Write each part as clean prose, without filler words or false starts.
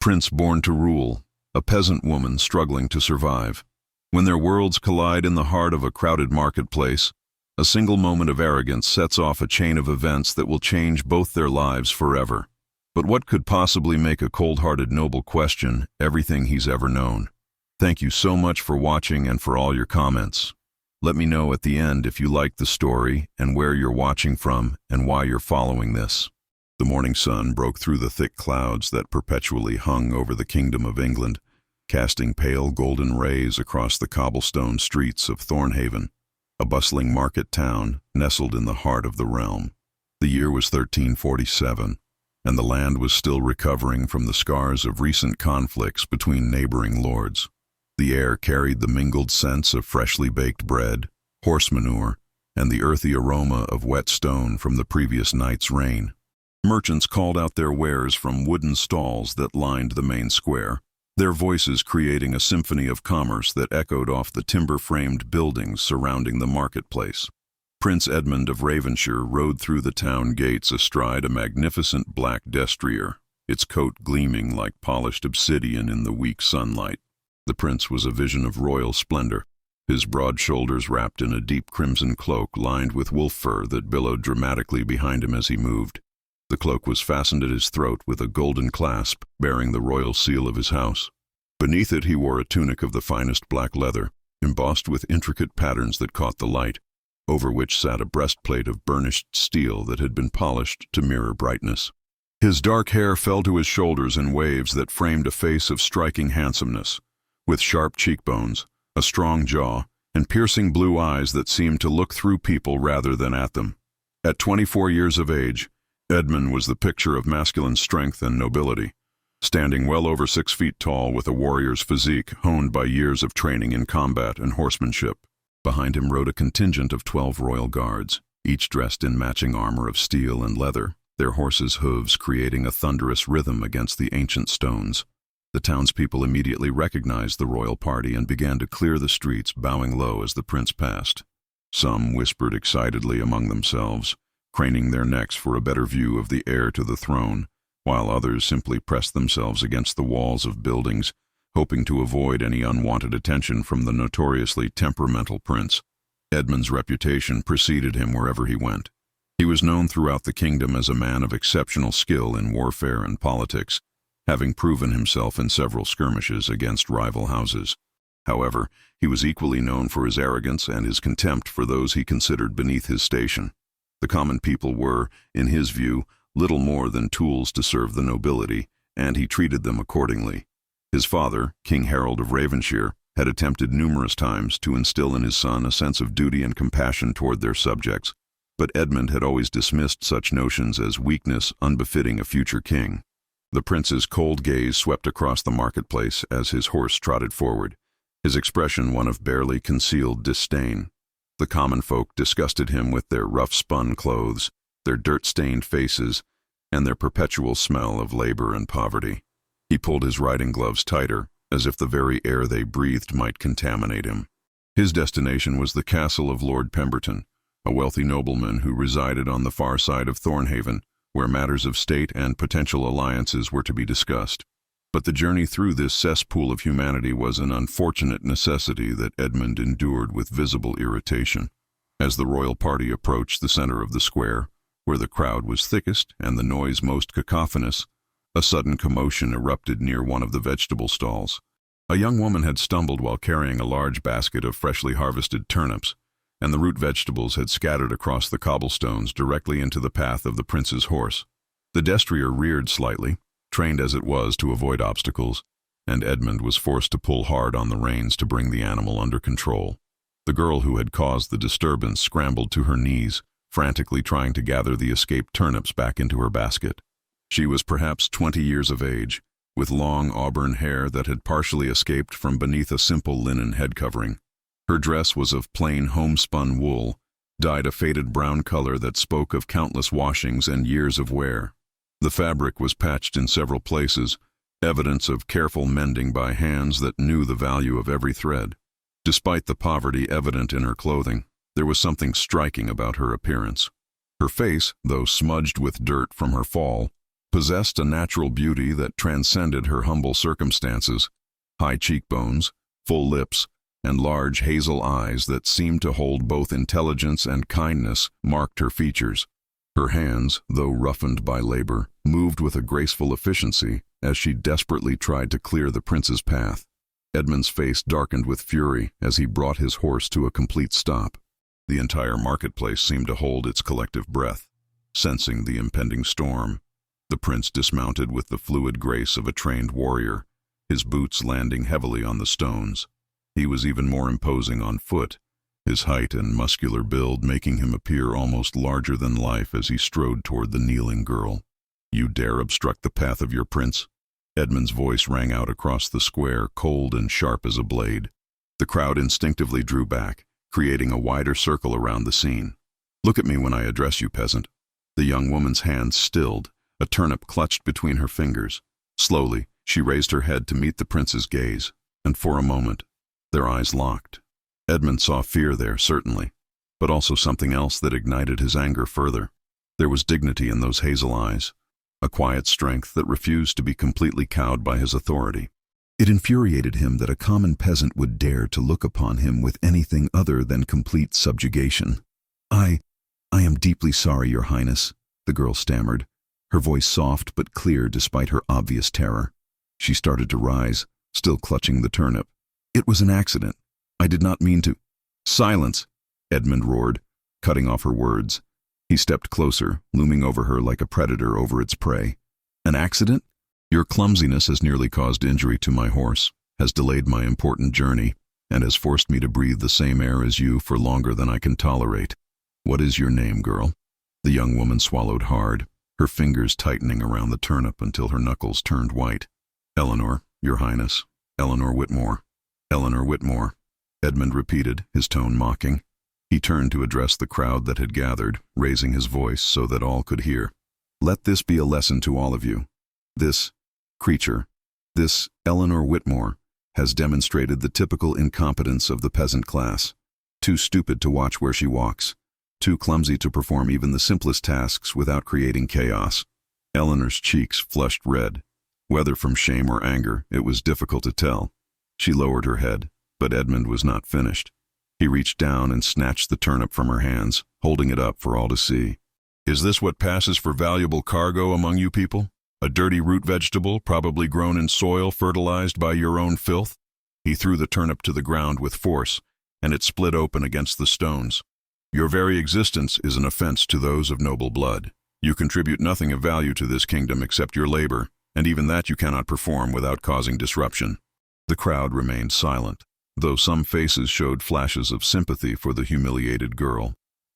Prince born to rule, a peasant woman struggling to survive. When their worlds collide in the heart of a crowded marketplace, a single moment of arrogance sets off a chain of events that will change both their lives forever. But what could possibly make a cold-hearted noble question everything he's ever known? Thank you so much for watching and for all your comments. Let me know at the end if you liked the story and where you're watching from and why you're following this. The morning sun broke through the thick clouds that perpetually hung over the kingdom of England, casting pale golden rays across the cobblestone streets of Thornhaven, a bustling market town nestled in the heart of the realm. The year was 1347, and the land was still recovering from the scars of recent conflicts between neighboring lords. The air carried the mingled scents of freshly baked bread, horse manure, and the earthy aroma of wet stone from the previous night's rain. Merchants called out their wares from wooden stalls that lined the main square, their voices creating a symphony of commerce that echoed off the timber-framed buildings surrounding the marketplace. Prince Edmund of Ravensshire rode through the town gates astride a magnificent black destrier, its coat gleaming like polished obsidian in the weak sunlight. The prince was a vision of royal splendor, his broad shoulders wrapped in a deep crimson cloak lined with wolf fur that billowed dramatically behind him as he moved. The cloak was fastened at his throat with a golden clasp bearing the royal seal of his house. Beneath it he wore a tunic of the finest black leather, embossed with intricate patterns that caught the light, over which sat a breastplate of burnished steel that had been polished to mirror brightness. His dark hair fell to his shoulders in waves that framed a face of striking handsomeness, with sharp cheekbones, a strong jaw, and piercing blue eyes that seemed to look through people rather than at them. At 24 years of age, Edmund was the picture of masculine strength and nobility, standing well over 6 feet tall with a warrior's physique honed by years of training in combat and horsemanship. Behind him rode a contingent of 12 royal guards, each dressed in matching armor of steel and leather, their horses' hooves creating a thunderous rhythm against the ancient stones. The townspeople immediately recognized the royal party and began to clear the streets, bowing low as the prince passed. Some whispered excitedly among themselves, craning their necks for a better view of the heir to the throne, while others simply pressed themselves against the walls of buildings, hoping to avoid any unwanted attention from the notoriously temperamental prince. Edmund's reputation preceded him wherever he went. He was known throughout the kingdom as a man of exceptional skill in warfare and politics, having proven himself in several skirmishes against rival houses. However, he was equally known for his arrogance and his contempt for those he considered beneath his station. The common people were, in his view, little more than tools to serve the nobility, and he treated them accordingly. His father, King Harold of Ravensshire, had attempted numerous times to instill in his son a sense of duty and compassion toward their subjects, but Edmund had always dismissed such notions as weakness unbefitting a future king. The prince's cold gaze swept across the marketplace as his horse trotted forward, his expression one of barely concealed disdain. The common folk disgusted him with their rough-spun clothes, their dirt-stained faces, and their perpetual smell of labor and poverty. He pulled his riding gloves tighter, as if the very air they breathed might contaminate him. His destination was the castle of Lord Pemberton, a wealthy nobleman who resided on the far side of Thornhaven, where matters of state and potential alliances were to be discussed. But the journey through this cesspool of humanity was an unfortunate necessity that Edmund endured with visible irritation. As the royal party approached the center of the square, where the crowd was thickest and the noise most cacophonous, a sudden commotion erupted near one of the vegetable stalls. A young woman had stumbled while carrying a large basket of freshly harvested turnips, and the root vegetables had scattered across the cobblestones directly into the path of the prince's horse. The destrier reared slightly, trained as it was to avoid obstacles, and Edmund was forced to pull hard on the reins to bring the animal under control. The girl who had caused the disturbance scrambled to her knees, frantically trying to gather the escaped turnips back into her basket. She was perhaps 20 years of age, with long auburn hair that had partially escaped from beneath a simple linen head covering. Her dress was of plain homespun wool, dyed a faded brown color that spoke of countless washings and years of wear. The fabric was patched in several places, evidence of careful mending by hands that knew the value of every thread. Despite the poverty evident in her clothing, there was something striking about her appearance. Her face, though smudged with dirt from her fall, possessed a natural beauty that transcended her humble circumstances. High cheekbones, full lips, and large hazel eyes that seemed to hold both intelligence and kindness marked her features. Her hands, though roughened by labor, moved with a graceful efficiency as she desperately tried to clear the prince's path. Edmund's face darkened with fury as he brought his horse to a complete stop. The entire marketplace seemed to hold its collective breath, sensing the impending storm. The prince dismounted with the fluid grace of a trained warrior, his boots landing heavily on the stones. He was even more imposing on foot, his height and muscular build making him appear almost larger than life as he strode toward the kneeling girl. "You dare obstruct the path of your prince?" Edmund's voice rang out across the square, cold and sharp as a blade. The crowd instinctively drew back, creating a wider circle around the scene. "Look at me when I address you, peasant." The young woman's hands stilled, a turnip clutched between her fingers. Slowly, she raised her head to meet the prince's gaze, and for a moment, their eyes locked. Edmund saw fear there, certainly, but also something else that ignited his anger further. There was dignity in those hazel eyes, a quiet strength that refused to be completely cowed by his authority. It infuriated him that a common peasant would dare to look upon him with anything other than complete subjugation. I am deeply sorry, Your Highness," the girl stammered, her voice soft but clear despite her obvious terror. She started to rise, still clutching the turnip. "It was an accident. I did not mean to—" "Silence!" Edmund roared, cutting off her words. He stepped closer, looming over her like a predator over its prey. "An accident? Your clumsiness has nearly caused injury to my horse, has delayed my important journey, and has forced me to breathe the same air as you for longer than I can tolerate. What is your name, girl?" The young woman swallowed hard, her fingers tightening around the turnip until her knuckles turned white. "Eleanor, Your Highness. Eleanor Whitmore." "Eleanor Whitmore," Edmund repeated, his tone mocking. He turned to address the crowd that had gathered, raising his voice so that all could hear. "Let this be a lesson to all of you. This creature, this Eleanor Whitmore, has demonstrated the typical incompetence of the peasant class. Too stupid to watch where she walks, too clumsy to perform even the simplest tasks without creating chaos." Eleanor's cheeks flushed red. Whether from shame or anger, it was difficult to tell. She lowered her head, but Edmund was not finished. He reached down and snatched the turnip from her hands, holding it up for all to see. "Is this what passes for valuable cargo among you people? A dirty root vegetable, probably grown in soil fertilized by your own filth?" He threw the turnip to the ground with force, and it split open against the stones. "Your very existence is an offense to those of noble blood. You contribute nothing of value to this kingdom except your labor, and even that you cannot perform without causing disruption." The crowd remained silent, though some faces showed flashes of sympathy for the humiliated girl.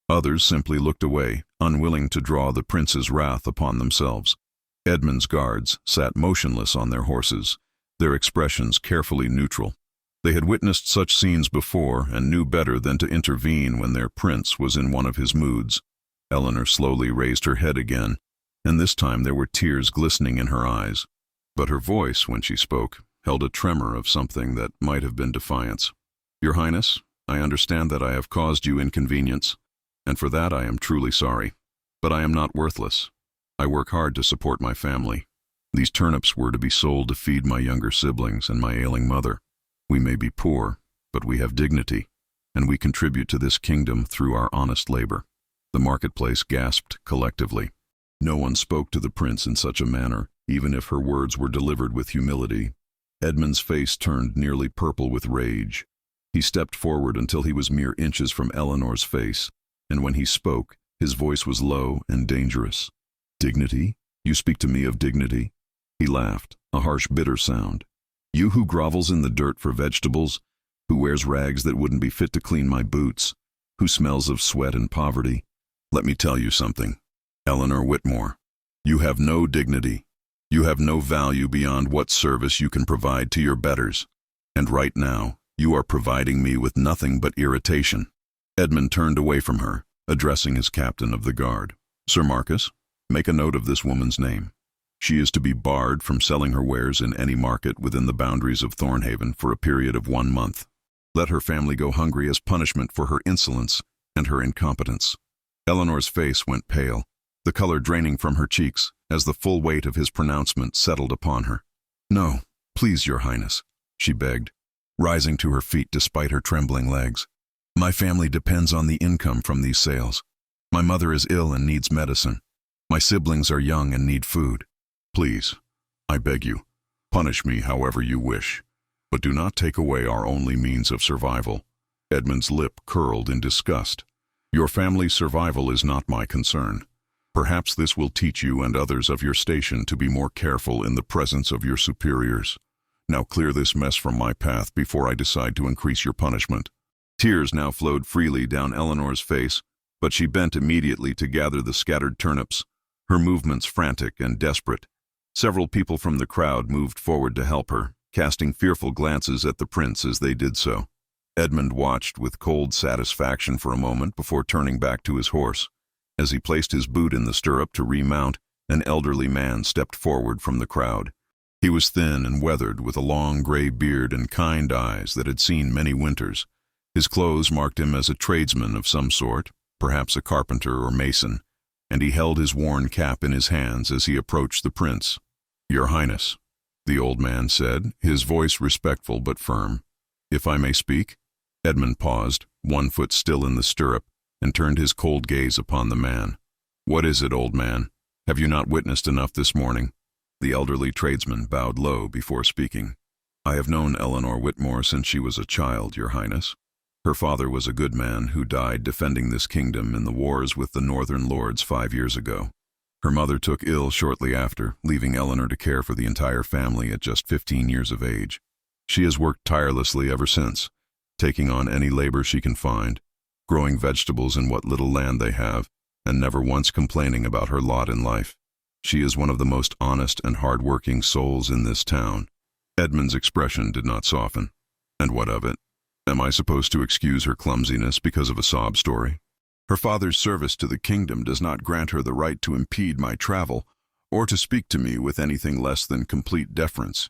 Others simply looked away, unwilling to draw the prince's wrath upon themselves. Edmund's guards sat motionless on their horses, their expressions carefully neutral. They had witnessed such scenes before and knew better than to intervene when their prince was in one of his moods. Eleanor slowly raised her head again, and this time there were tears glistening in her eyes. But her voice, when she spoke, held a tremor of something that might have been defiance. "Your Highness, I understand that I have caused you inconvenience, and for that I am truly sorry. But I am not worthless. I work hard to support my family. These turnips were to be sold to feed my younger siblings and my ailing mother. We may be poor, but we have dignity, and we contribute to this kingdom through our honest labor." The marketplace gasped collectively. No one spoke to the prince in such a manner, even if her words were delivered with humility. Edmund's face turned nearly purple with rage. He stepped forward until he was mere inches from Eleanor's face, and when he spoke, his voice was low and dangerous. "Dignity? You speak to me of dignity?" He laughed, a harsh, bitter sound. "You who grovels in the dirt for vegetables, who wears rags that wouldn't be fit to clean my boots, who smells of sweat and poverty. Let me tell you something. Eleanor Whitmore, you have no dignity. You have no value beyond what service you can provide to your betters. And right now, you are providing me with nothing but irritation." Edmund turned away from her, addressing his captain of the guard. "Sir Marcus, make a note of this woman's name. She is to be barred from selling her wares in any market within the boundaries of Thornhaven for a period of 1 month. Let her family go hungry as punishment for her insolence and her incompetence." Eleanor's face went pale, the color draining from her cheeks as the full weight of his pronouncement settled upon her. "No, please, Your Highness," she begged, rising to her feet despite her trembling legs. "My family depends on the income from these sales. My mother is ill and needs medicine. My siblings are young and need food. Please, I beg you, punish me however you wish, but do not take away our only means of survival." Edmund's lip curled in disgust. "Your family's survival is not my concern. Perhaps this will teach you and others of your station to be more careful in the presence of your superiors. Now clear this mess from my path before I decide to increase your punishment." Tears now flowed freely down Eleanor's face, but she bent immediately to gather the scattered turnips, her movements frantic and desperate. Several people from the crowd moved forward to help her, casting fearful glances at the prince as they did so. Edmund watched with cold satisfaction for a moment before turning back to his horse. As he placed his boot in the stirrup to remount, an elderly man stepped forward from the crowd. He was thin and weathered, with a long gray beard and kind eyes that had seen many winters. His clothes marked him as a tradesman of some sort, perhaps a carpenter or mason, and he held his worn cap in his hands as he approached the prince. "Your Highness," the old man said, his voice respectful but firm. "If I may speak?" Edmund paused, one foot still in the stirrup, and turned his cold gaze upon the man. "What is it, old man? Have you not witnessed enough this morning?" The elderly tradesman bowed low before speaking. "I have known Eleanor Whitmore since she was a child, Your Highness. Her father was a good man who died defending this kingdom in the wars with the northern lords 5 years ago. Her mother took ill shortly after, leaving Eleanor to care for the entire family at just 15 years of age. She has worked tirelessly ever since, taking on any labor she can find, growing vegetables in what little land they have, and never once complaining about her lot in life. She is one of the most honest and hard-working souls in this town." Edmund's expression did not soften. "And what of it? Am I supposed to excuse her clumsiness because of a sob story? Her father's service to the kingdom does not grant her the right to impede my travel, or to speak to me with anything less than complete deference."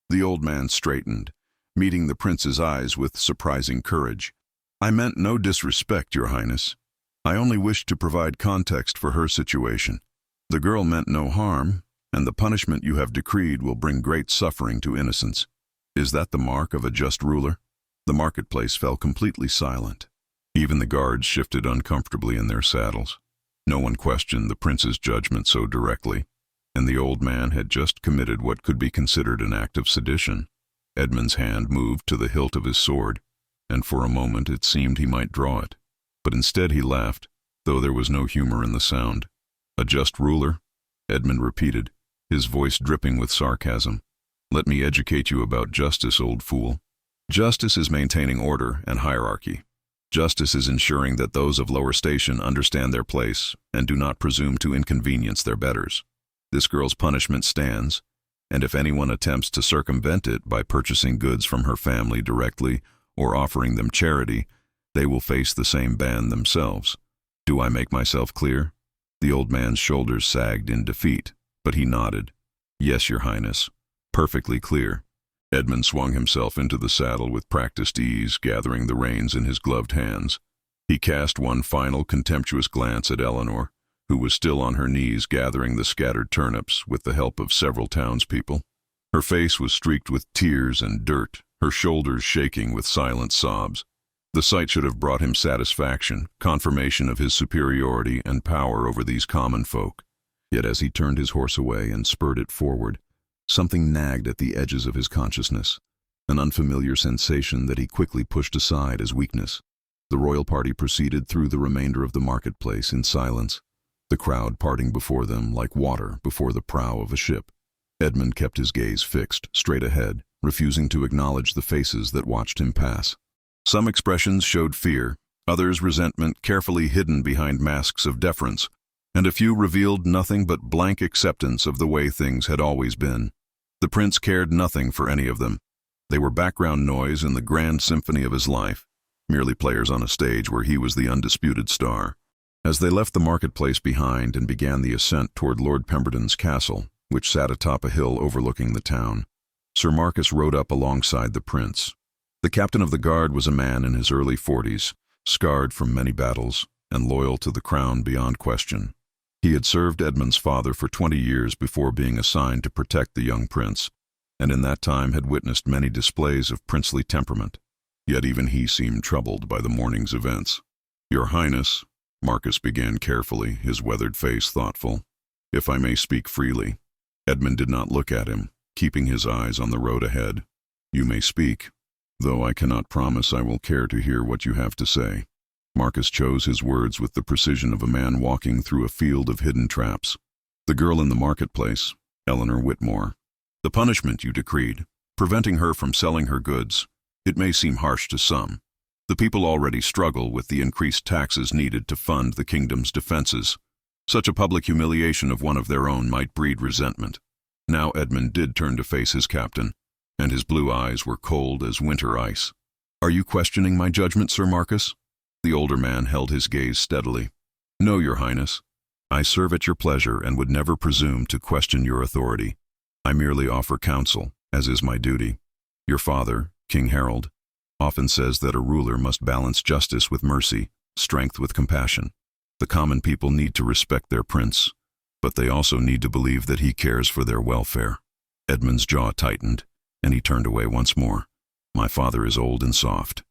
The old man straightened, meeting the prince's eyes with surprising courage. "I meant no disrespect, Your Highness. I only wished to provide context for her situation. The girl meant no harm, and the punishment you have decreed will bring great suffering to innocents. Is that the mark of a just ruler?" The marketplace fell completely silent. Even the guards shifted uncomfortably in their saddles. No one questioned the prince's judgment so directly, and the old man had just committed what could be considered an act of sedition. Edmund's hand moved to the hilt of his sword, and for a moment it seemed he might draw it. But instead he laughed, though there was no humor in the sound. "A just ruler?" Edmund repeated, his voice dripping with sarcasm. "Let me educate you about justice, old fool. Justice is maintaining order and hierarchy. Justice is ensuring that those of lower station understand their place and do not presume to inconvenience their betters. This girl's punishment stands, and if anyone attempts to circumvent it by purchasing goods from her family directly or offering them charity, they will face the same ban themselves. Do I make myself clear?" The old man's shoulders sagged in defeat, but he nodded. "Yes, Your Highness. Perfectly clear." Edmund swung himself into the saddle with practiced ease, gathering the reins in his gloved hands. He cast one final contemptuous glance at Eleanor, who was still on her knees gathering the scattered turnips with the help of several townspeople. Her face was streaked with tears and dirt, her shoulders shaking with silent sobs. The sight should have brought him satisfaction, confirmation of his superiority and power over these common folk. Yet as he turned his horse away and spurred it forward, something nagged at the edges of his consciousness, an unfamiliar sensation that he quickly pushed aside as weakness. The royal party proceeded through the remainder of the marketplace in silence, the crowd parting before them like water before the prow of a ship. Edmund kept his gaze fixed, straight ahead, refusing to acknowledge the faces that watched him pass. Some expressions showed fear, others resentment carefully hidden behind masks of deference, and a few revealed nothing but blank acceptance of the way things had always been. The prince cared nothing for any of them. They were background noise in the grand symphony of his life, merely players on a stage where he was the undisputed star. As they left the marketplace behind and began the ascent toward Lord Pemberton's castle, which sat atop a hill overlooking the town, Sir Marcus rode up alongside the prince. The captain of the guard was a man in his early 40s, scarred from many battles, and loyal to the crown beyond question. He had served Edmund's father for 20 years before being assigned to protect the young prince, and in that time had witnessed many displays of princely temperament. Yet even he seemed troubled by the morning's events. "Your Highness," Marcus began carefully, his weathered face thoughtful, "if I may speak freely." Edmund did not look at him, keeping his eyes on the road ahead. "You may speak, though I cannot promise I will care to hear what you have to say." Marcus chose his words with the precision of a man walking through a field of hidden traps. "The girl in the marketplace, Eleanor Whitmore. The punishment you decreed, preventing her from selling her goods, it may seem harsh to some. The people already struggle with the increased taxes needed to fund the kingdom's defenses. Such a public humiliation of one of their own might breed resentment." Now Edmund did turn to face his captain, and his blue eyes were cold as winter ice. "Are you questioning my judgment, Sir Marcus?" The older man held his gaze steadily. "No, Your Highness. I serve at your pleasure and would never presume to question your authority. I merely offer counsel, as is my duty. Your father, King Harold, often says that a ruler must balance justice with mercy, strength with compassion. The common people need to respect their prince, but they also need to believe that he cares for their welfare." Edmund's jaw tightened, and he turned away once more. "My father is old and soft.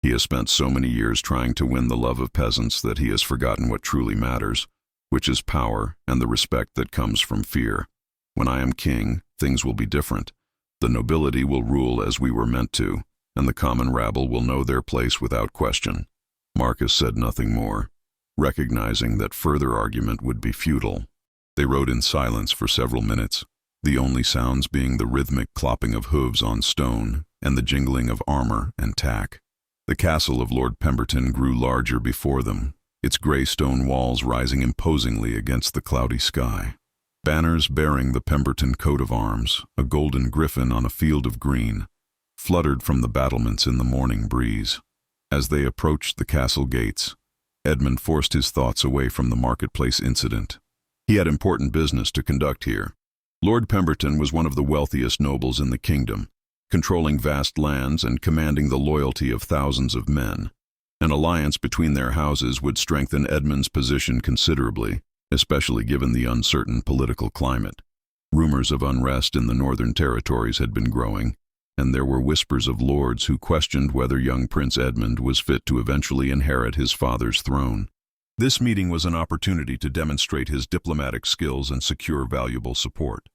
He has spent so many years trying to win the love of peasants that he has forgotten what truly matters, which is power and the respect that comes from fear. When I am king, things will be different. The nobility will rule as we were meant to, and the common rabble will know their place without question." Marcus said nothing more, recognizing that further argument would be futile. They rode in silence for several minutes, the only sounds being the rhythmic clopping of hooves on stone and the jingling of armor and tack. The castle of Lord Pemberton grew larger before them, its gray stone walls rising imposingly against the cloudy sky. Banners bearing the Pemberton coat of arms, a golden griffin on a field of green, fluttered from the battlements in the morning breeze. As they approached the castle gates, Edmund forced his thoughts away from the marketplace incident. He had important business to conduct here. Lord Pemberton was one of the wealthiest nobles in the kingdom, controlling vast lands and commanding the loyalty of thousands of men. An alliance between their houses would strengthen Edmund's position considerably, especially given the uncertain political climate. Rumors of unrest in the northern territories had been growing, and there were whispers of lords who questioned whether young Prince Edmund was fit to eventually inherit his father's throne. This meeting was an opportunity to demonstrate his diplomatic skills and secure valuable support.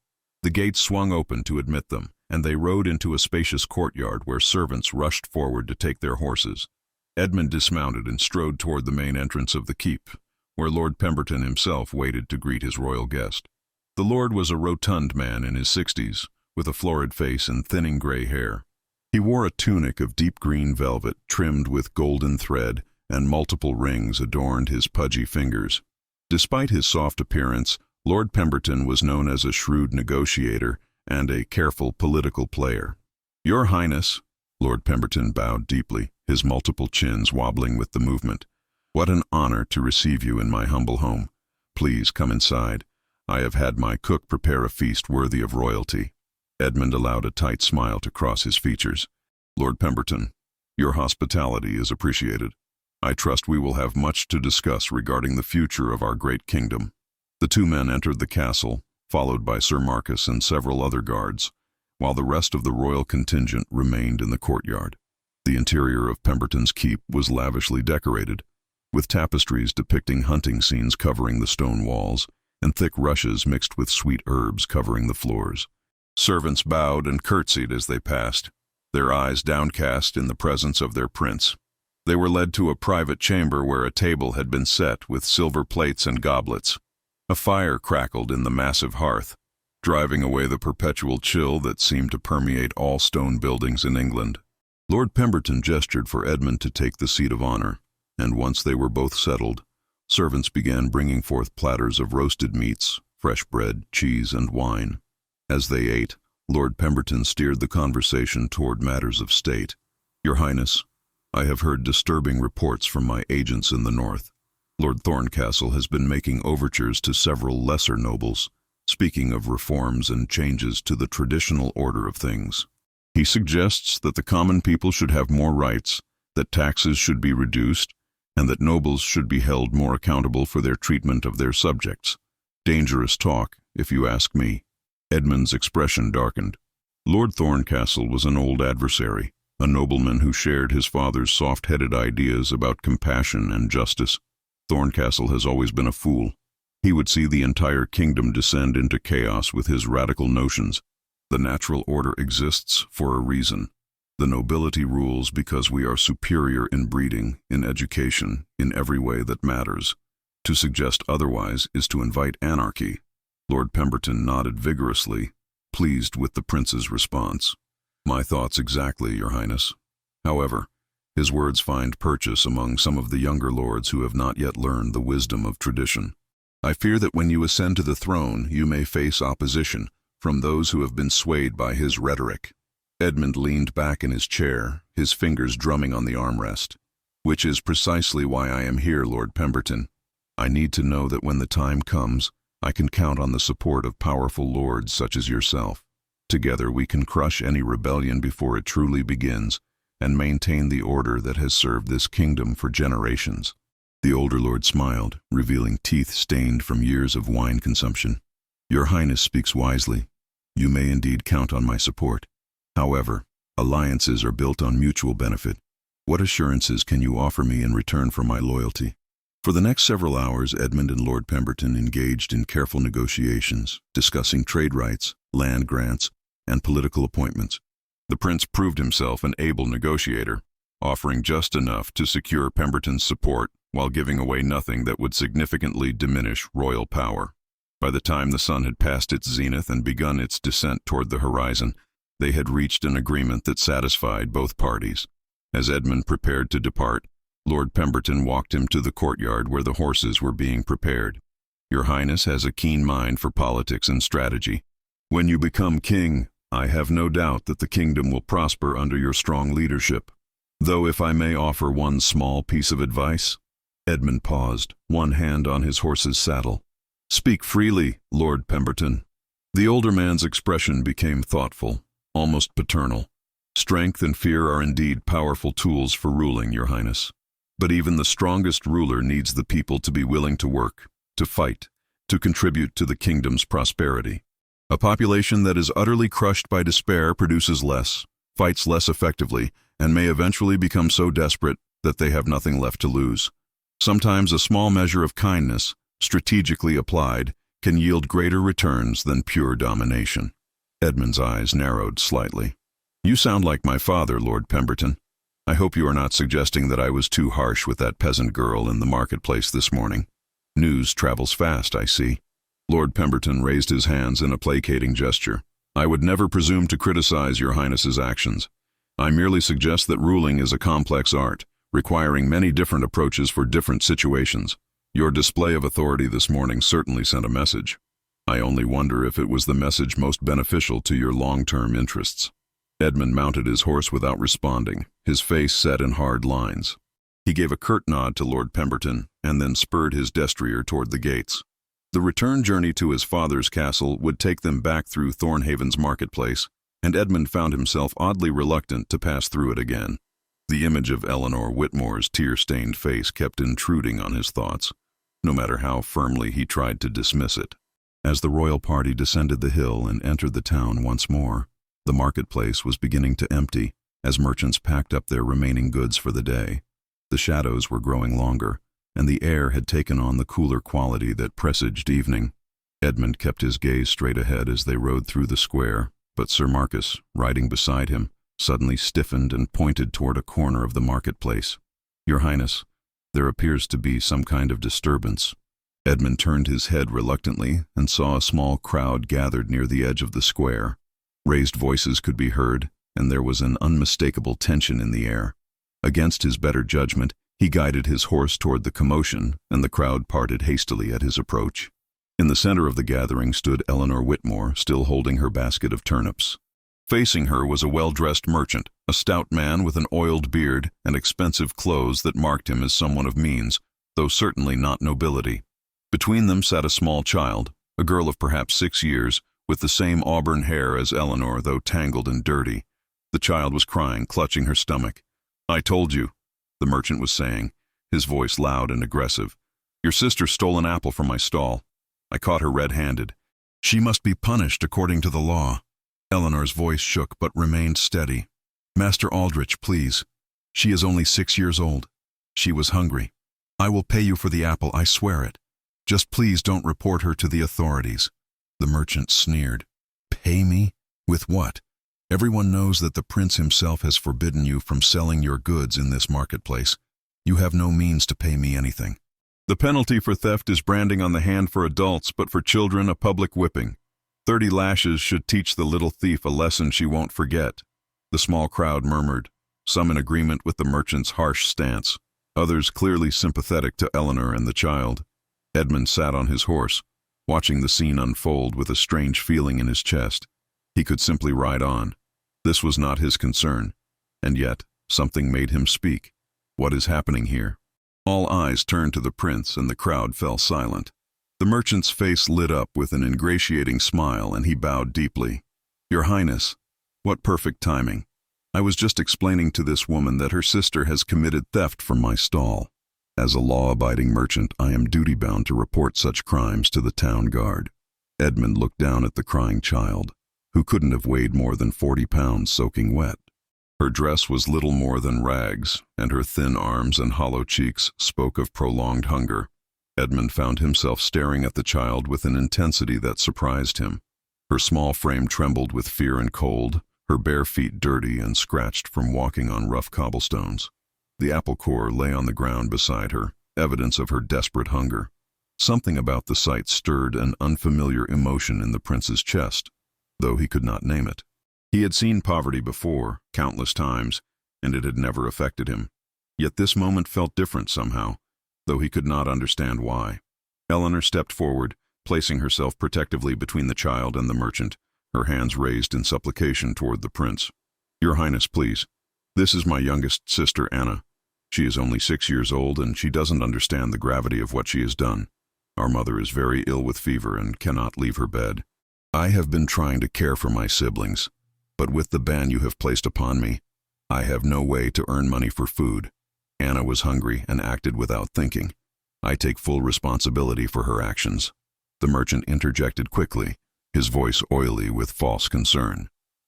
The gates swung open to admit them, and they rode into a spacious courtyard where servants rushed forward to take their horses. Edmund dismounted and strode toward the main entrance of the keep, where Lord Pemberton himself waited to greet his royal guest. The lord was a rotund man in his 60s, with a florid face and thinning gray hair. He wore a tunic of deep green velvet trimmed with golden thread, and multiple rings adorned his pudgy fingers. Despite his soft appearance, Lord Pemberton was known as a shrewd negotiator and a careful political player. "Your Highness," Lord Pemberton bowed deeply, his multiple chins wobbling with the movement. "What an honor to receive you in my humble home. Please come inside. I have had my cook prepare a feast worthy of royalty." Edmund allowed a tight smile to cross his features. "Lord Pemberton, your hospitality is appreciated. I trust we will have much to discuss regarding the future of our great kingdom." The two men entered the castle, followed by Sir Marcus and several other guards, while the rest of the royal contingent remained in the courtyard. The interior of Pemberton's keep was lavishly decorated, with tapestries depicting hunting scenes covering the stone walls, and thick rushes mixed with sweet herbs covering the floors. Servants bowed and curtsied as they passed, their eyes downcast in the presence of their prince. They were led to a private chamber where a table had been set with silver plates and goblets. A fire crackled in the massive hearth, driving away the perpetual chill that seemed to permeate all stone buildings in England. Lord Pemberton gestured for Edmund to take the seat of honor, and once they were both settled, servants began bringing forth platters of roasted meats, fresh bread, cheese, and wine. As they ate, Lord Pemberton steered the conversation toward matters of state. "Your Highness, I have heard disturbing reports from my agents in the north. Lord Thorncastle has been making overtures to several lesser nobles, speaking of reforms and changes to the traditional order of things. He suggests that the common people should have more rights, that taxes should be reduced, and that nobles should be held more accountable for their treatment of their subjects. Dangerous talk, if you ask me. Edmund's expression darkened. Lord Thorncastle was an old adversary, a nobleman who shared his father's soft-headed ideas about compassion and justice. Thorncastle has always been a fool. He would see the entire kingdom descend into chaos with his radical notions. The natural order exists for a reason. The nobility rules because we are superior in breeding, in education, in every way that matters. To suggest otherwise is to invite anarchy. Lord Pemberton nodded vigorously, pleased with the prince's response. My thoughts exactly, Your Highness. However, his words find purchase among some of the younger lords who have not yet learned the wisdom of tradition. I fear that when you ascend to the throne, you may face opposition from those who have been swayed by his rhetoric. Edmund leaned back in his chair, his fingers drumming on the armrest. Which is precisely why I am here, Lord Pemberton. I need to know that when the time comes, I can count on the support of powerful lords such as yourself. Together we can crush any rebellion before it truly begins and maintain the order that has served this kingdom for generations. The older lord smiled, revealing teeth stained from years of wine consumption. Your Highness speaks wisely. You may indeed count on my support. However, alliances are built on mutual benefit. What assurances can you offer me in return for my loyalty? For the next several hours, Edmund and Lord Pemberton engaged in careful negotiations, discussing trade rights, land grants, and political appointments. The prince proved himself an able negotiator, offering just enough to secure Pemberton's support while giving away nothing that would significantly diminish royal power. By the time the sun had passed its zenith and begun its descent toward the horizon, they had reached an agreement that satisfied both parties. As Edmund prepared to depart, Lord Pemberton walked him to the courtyard where the horses were being prepared. Your Highness has a keen mind for politics and strategy. When you become king, I have no doubt that the kingdom will prosper under your strong leadership. Though if I may offer one small piece of advice. Edmund paused, one hand on his horse's saddle. Speak freely, Lord Pemberton. The older man's expression became thoughtful, almost paternal. Strength and fear are indeed powerful tools for ruling, Your Highness. But even the strongest ruler needs the people to be willing to work, to fight, to contribute to the kingdom's prosperity. A population that is utterly crushed by despair produces less, fights less effectively, and may eventually become so desperate that they have nothing left to lose. Sometimes a small measure of kindness, strategically applied, can yield greater returns than pure domination. Edmund's eyes narrowed slightly. You sound like my father, Lord Pemberton. I hope you are not suggesting that I was too harsh with that peasant girl in the marketplace this morning. News travels fast, I see. Lord Pemberton raised his hands in a placating gesture. I would never presume to criticize Your Highness's actions. I merely suggest that ruling is a complex art, requiring many different approaches for different situations. Your display of authority this morning certainly sent a message. I only wonder if it was the message most beneficial to your long-term interests. Edmund mounted his horse without responding, his face set in hard lines. He gave a curt nod to Lord Pemberton and then spurred his destrier toward the gates. The return journey to his father's castle would take them back through Thornhaven's marketplace, and Edmund found himself oddly reluctant to pass through it again. The image of Eleanor Whitmore's tear-stained face kept intruding on his thoughts, no matter how firmly he tried to dismiss it. As the royal party descended the hill and entered the town once more, the marketplace was beginning to empty as merchants packed up their remaining goods for the day. The shadows were growing longer, and the air had taken on the cooler quality that presaged evening. Edmund kept his gaze straight ahead as they rode through the square, but Sir Marcus, riding beside him, suddenly stiffened and pointed toward a corner of the marketplace. Your Highness, there appears to be some kind of disturbance. Edmund turned his head reluctantly and saw a small crowd gathered near the edge of the square. Raised voices could be heard, and there was an unmistakable tension in the air. Against his better judgment, he guided his horse toward the commotion, and the crowd parted hastily at his approach. In the center of the gathering stood Eleanor Whitmore, still holding her basket of turnips. Facing her was a well-dressed merchant, a stout man with an oiled beard and expensive clothes that marked him as someone of means, though certainly not nobility. Between them sat a small child, a girl of perhaps 6 years, with the same auburn hair as Eleanor, though tangled and dirty. The child was crying, clutching her stomach. I told you, the merchant was saying, his voice loud and aggressive. Your sister stole an apple from my stall. I caught her red-handed. She must be punished according to the law. Eleanor's voice shook but remained steady. Master Aldrich, please. She is only 6 years old. She was hungry. I will pay you for the apple, I swear it. Just please don't report her to the authorities. The merchant sneered. Pay me? With what? Everyone knows that the prince himself has forbidden you from selling your goods in this marketplace. You have no means to pay me anything. The penalty for theft is branding on the hand for adults, but for children a public whipping. 30 lashes should teach the little thief a lesson she won't forget. The small crowd murmured, some in agreement with the merchant's harsh stance, others clearly sympathetic to Eleanor and the child. Edmund sat on his horse, watching the scene unfold with a strange feeling in his chest. He could simply ride on. This was not his concern, and yet something made him speak. What is happening here? All eyes turned to the prince, and the crowd fell silent. The merchant's face lit up with an ingratiating smile, and he bowed deeply. Your Highness, what perfect timing. I was just explaining to this woman that her sister has committed theft from my stall. As a law-abiding merchant, I am duty-bound to report such crimes to the town guard. Edmund looked down at the crying child, who couldn't have weighed more than 40 pounds soaking wet. Her dress was little more than rags, and her thin arms and hollow cheeks spoke of prolonged hunger. Edmund found himself staring at the child with an intensity that surprised him. Her small frame trembled with fear and cold, her bare feet dirty and scratched from walking on rough cobblestones. The apple core lay on the ground beside her, evidence of her desperate hunger. Something about the sight stirred an unfamiliar emotion in the prince's chest, though he could not name it. He had seen poverty before, countless times, and it had never affected him. Yet this moment felt different somehow, though he could not understand why. Eleanor stepped forward, placing herself protectively between the child and the merchant, her hands raised in supplication toward the prince. Your Highness, please. This is my youngest sister, Anna. She is only 6 years old, and she doesn't understand the gravity of what she has done. Our mother is very ill with fever and cannot leave her bed. I have been trying to care for my siblings, but with the ban you have placed upon me, I have no way to earn money for food. Anna was hungry and acted without thinking. I take full responsibility for her actions. The merchant interjected quickly, his voice oily with false concern.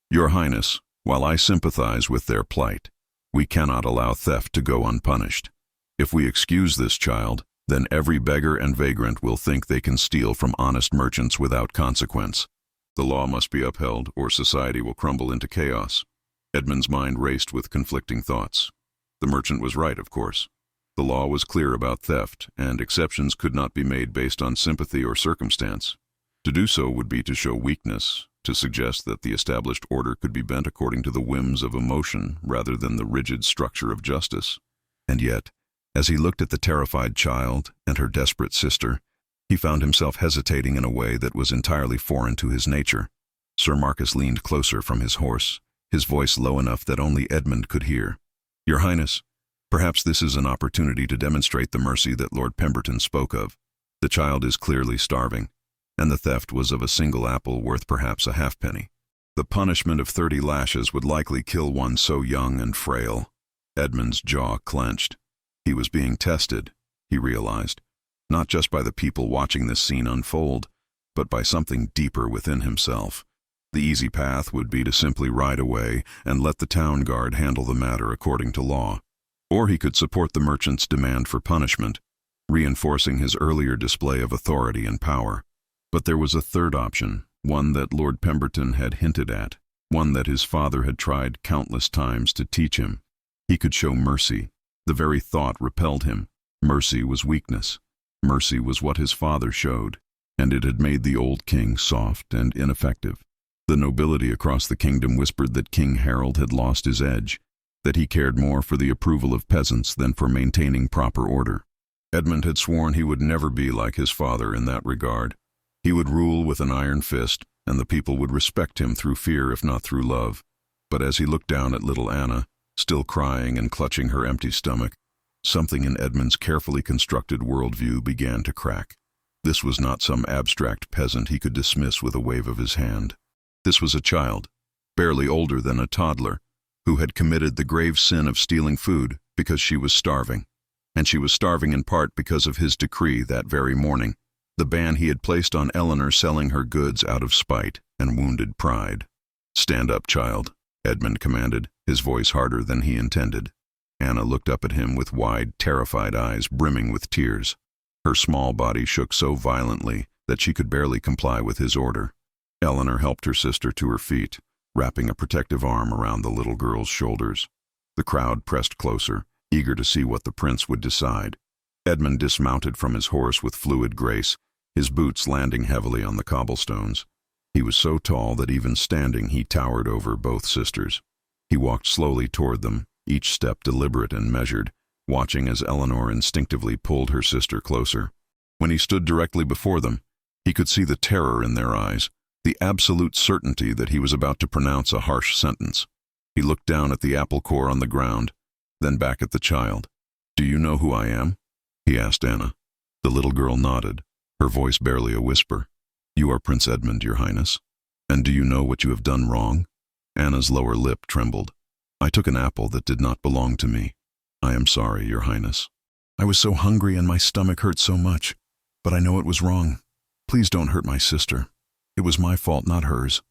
Your Highness, while I sympathize with their plight, we cannot allow theft to go unpunished. If we excuse this child, then every beggar and vagrant will think they can steal from honest merchants without consequence. The law must be upheld, or society will crumble into chaos. Edmund's mind raced with conflicting thoughts. The merchant was right, of course. The law was clear about theft, and exceptions could not be made based on sympathy or circumstance. To do so would be to show weakness, to suggest that the established order could be bent according to the whims of emotion rather than the rigid structure of justice. And yet, as he looked at the terrified child and her desperate sister, he found himself hesitating in a way that was entirely foreign to his nature. Sir Marcus leaned closer from his horse, his voice low enough that only Edmund could hear. Your Highness, perhaps this is an opportunity to demonstrate the mercy that Lord Pemberton spoke of. The child is clearly starving, and the theft was of a single apple worth perhaps a halfpenny. The punishment of 30 lashes would likely kill one so young and frail. Edmund's jaw clenched. He was being tested, he realized, not just by the people watching this scene unfold, but by something deeper within himself. The easy path would be to simply ride away and let the town guard handle the matter according to law. Or he could support the merchant's demand for punishment, reinforcing his earlier display of authority and power. But there was a third option, one that Lord Pemberton had hinted at, one that his father had tried countless times to teach him. He could show mercy. The very thought repelled him. Mercy was weakness. Mercy was what his father showed, and it had made the old king soft and ineffective. The nobility across the kingdom whispered that King Harold had lost his edge, that he cared more for the approval of peasants than for maintaining proper order. Edmund had sworn he would never be like his father in that regard. He would rule with an iron fist, and the people would respect him through fear if not through love. But as he looked down at little Anna, still crying and clutching her empty stomach, something in Edmund's carefully constructed worldview began to crack. This was not some abstract peasant he could dismiss with a wave of his hand. This was a child, barely older than a toddler, who had committed the grave sin of stealing food because she was starving. And she was starving in part because of his decree that very morning. the ban he had placed on Eleanor selling her goods out of spite and wounded pride. "Stand up, child," Edmund commanded, his voice harder than he intended. Anna looked up at him with wide, terrified eyes brimming with tears. Her small body shook so violently that she could barely comply with his order. Eleanor helped her sister to her feet, wrapping a protective arm around the little girl's shoulders. The crowd pressed closer, eager to see what the prince would decide. Edmund dismounted from his horse with fluid grace, his boots landing heavily on the cobblestones. He was so tall that even standing he towered over both sisters. He walked slowly toward them, each step deliberate and measured, watching as Eleanor instinctively pulled her sister closer. When he stood directly before them, he could see the terror in their eyes, the absolute certainty that he was about to pronounce a harsh sentence. He looked down at the apple core on the ground, then back at the child. "Do you know who I am?" he asked Anna. The little girl nodded, her voice barely a whisper. "You are Prince Edmund, Your Highness. And do you know what you have done wrong?" Anna's lower lip trembled. "I took an apple that did not belong to me. I am sorry, Your Highness. I was so hungry and my stomach hurt so much, but I know it was wrong. Please don't hurt my sister. It was my fault, not hers."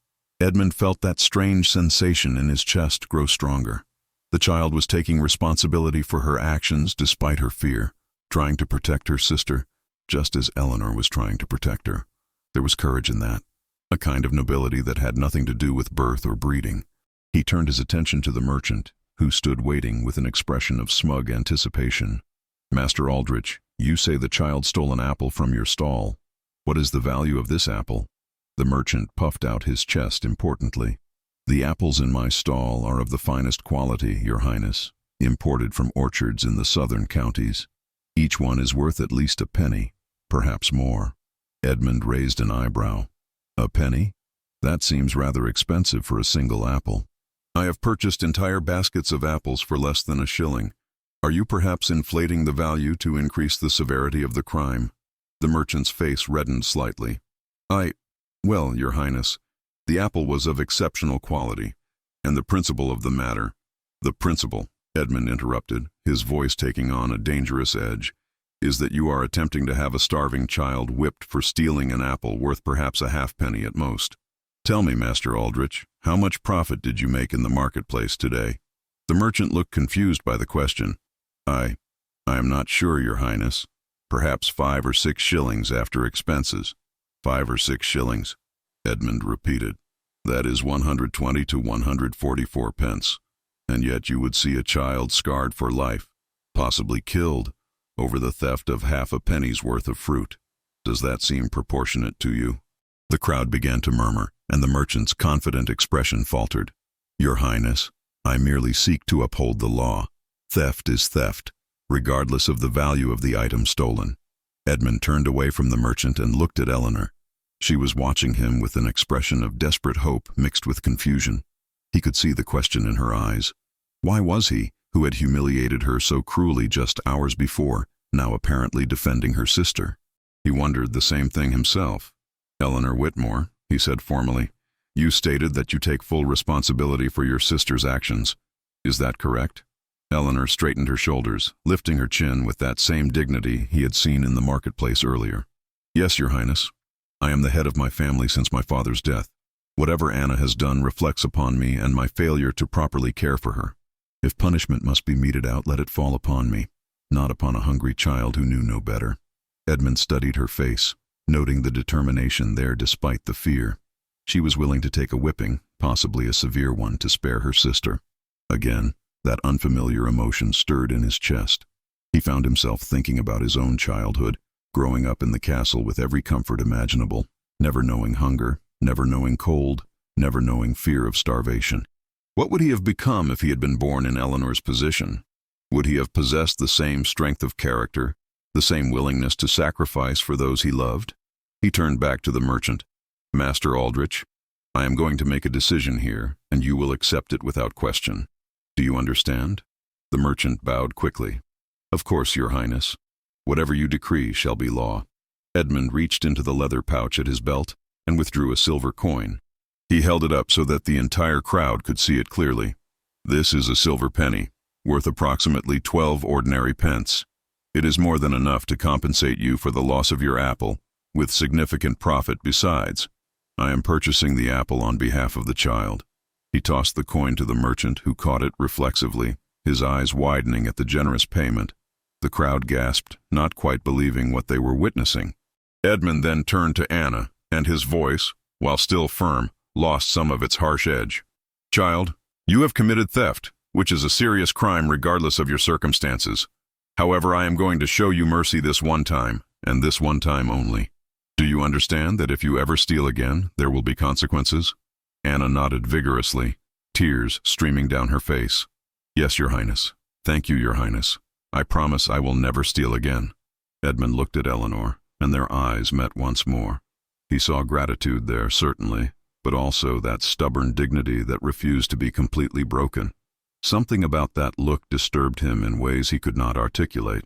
Edmund felt that strange sensation in his chest grow stronger. The child was taking responsibility for her actions despite her fear, trying to protect her sister, just as Eleanor was trying to protect her. There was courage in that, a kind of nobility that had nothing to do with birth or breeding. He turned his attention to the merchant, who stood waiting with an expression of smug anticipation. "Master Aldrich, you say the child stole an apple from your stall. What is the value of this apple?" The merchant puffed out his chest importantly. "The apples in my stall are of the finest quality, Your Highness, imported from orchards in the southern counties. Each one is worth at least a penny, perhaps more." Edmund raised an eyebrow. "A penny? That seems rather expensive for a single apple. I have purchased entire baskets of apples for less than a shilling. Are you perhaps inflating the value to increase the severity of the crime?" The merchant's face reddened slightly. Well, Your Highness, the apple was of exceptional quality, and the principle of the matter—" "The principle," Edmund interrupted, his voice taking on a dangerous edge, "is that you are attempting to have a starving child whipped for stealing an apple worth perhaps a halfpenny at most. Tell me, Master Aldrich, how much profit did you make in the marketplace today?" The merchant looked confused by the question. I am not sure, Your Highness. Perhaps 5 or 6 shillings after expenses." 5 or 6 shillings, Edmund repeated. "That is 120 to 144 pence. And yet you would see a child scarred for life, possibly killed, over the theft of half a penny's worth of fruit. Does that seem proportionate to you?" The crowd began to murmur, and the merchant's confident expression faltered. "Your Highness, I merely seek to uphold the law. Theft is theft, regardless of the value of the item stolen." Edmund turned away from the merchant and looked at Eleanor. She was watching him with an expression of desperate hope mixed with confusion. He could see the question in her eyes. Why was he, who had humiliated her so cruelly just hours before, now apparently defending her sister? He wondered the same thing himself. "Eleanor Whitmore," he said formally, "you stated that you take full responsibility for your sister's actions. Is that correct?" Eleanor straightened her shoulders, lifting her chin with that same dignity he had seen in the marketplace earlier. "Yes, Your Highness. I am the head of my family since my father's death. Whatever Anna has done reflects upon me and my failure to properly care for her. If punishment must be meted out, let it fall upon me, not upon a hungry child who knew no better." Edmund studied her face, noting the determination there despite the fear. She was willing to take a whipping, possibly a severe one, to spare her sister. Again, that unfamiliar emotion stirred in his chest. He found himself thinking about his own childhood, growing up in the castle with every comfort imaginable, never knowing hunger, never knowing cold, never knowing fear of starvation. What would he have become if he had been born in Eleanor's position? Would he have possessed the same strength of character, the same willingness to sacrifice for those he loved? He turned back to the merchant. "Master Aldrich, I am going to make a decision here, and you will accept it without question. Do you understand?" The merchant bowed quickly. "Of course, Your Highness. Whatever you decree shall be law." Edmund reached into the leather pouch at his belt and withdrew a silver coin. He held it up so that the entire crowd could see it clearly. "This is a silver penny, worth approximately 12 ordinary pence. It is more than enough to compensate you for the loss of your apple, with significant profit besides. I am purchasing the apple on behalf of the child." He tossed the coin to the merchant, who caught it reflexively, his eyes widening at the generous payment. The crowd gasped, not quite believing what they were witnessing. Edmund then turned to Anna, and his voice, while still firm, lost some of its harsh edge. "Child, you have committed theft, which is a serious crime regardless of your circumstances. However, I am going to show you mercy this one time, and this one time only. Do you understand that if you ever steal again, there will be consequences?" Anna nodded vigorously, tears streaming down her face. "Yes, Your Highness. Thank you, Your Highness. I promise I will never steal again." Edmund looked at Eleanor, and their eyes met once more. He saw gratitude there, certainly, but also that stubborn dignity that refused to be completely broken. Something about that look disturbed him in ways he could not articulate.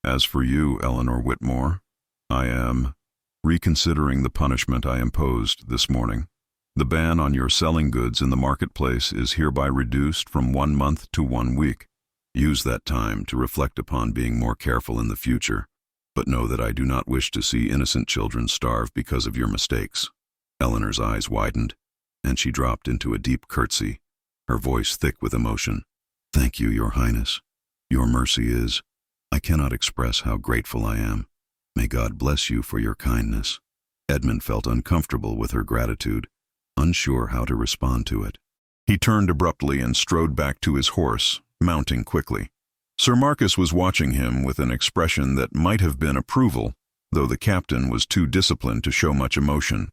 "As for you, Eleanor Whitmore, I am reconsidering the punishment I imposed this morning. The ban on your selling goods in the marketplace is hereby reduced from 1 month to 1 week. Use that time to reflect upon being more careful in the future, but know that I do not wish to see innocent children starve because of your mistakes." Eleanor's eyes widened, and she dropped into a deep curtsy, her voice thick with emotion. "Thank you, Your Highness. Your mercy is, I cannot express how grateful I am. May God bless you for your kindness." Edmund felt uncomfortable with her gratitude, unsure how to respond to it. He turned abruptly and strode back to his horse, mounting quickly. Sir Marcus was watching him with an expression that might have been approval, though the captain was too disciplined to show much emotion.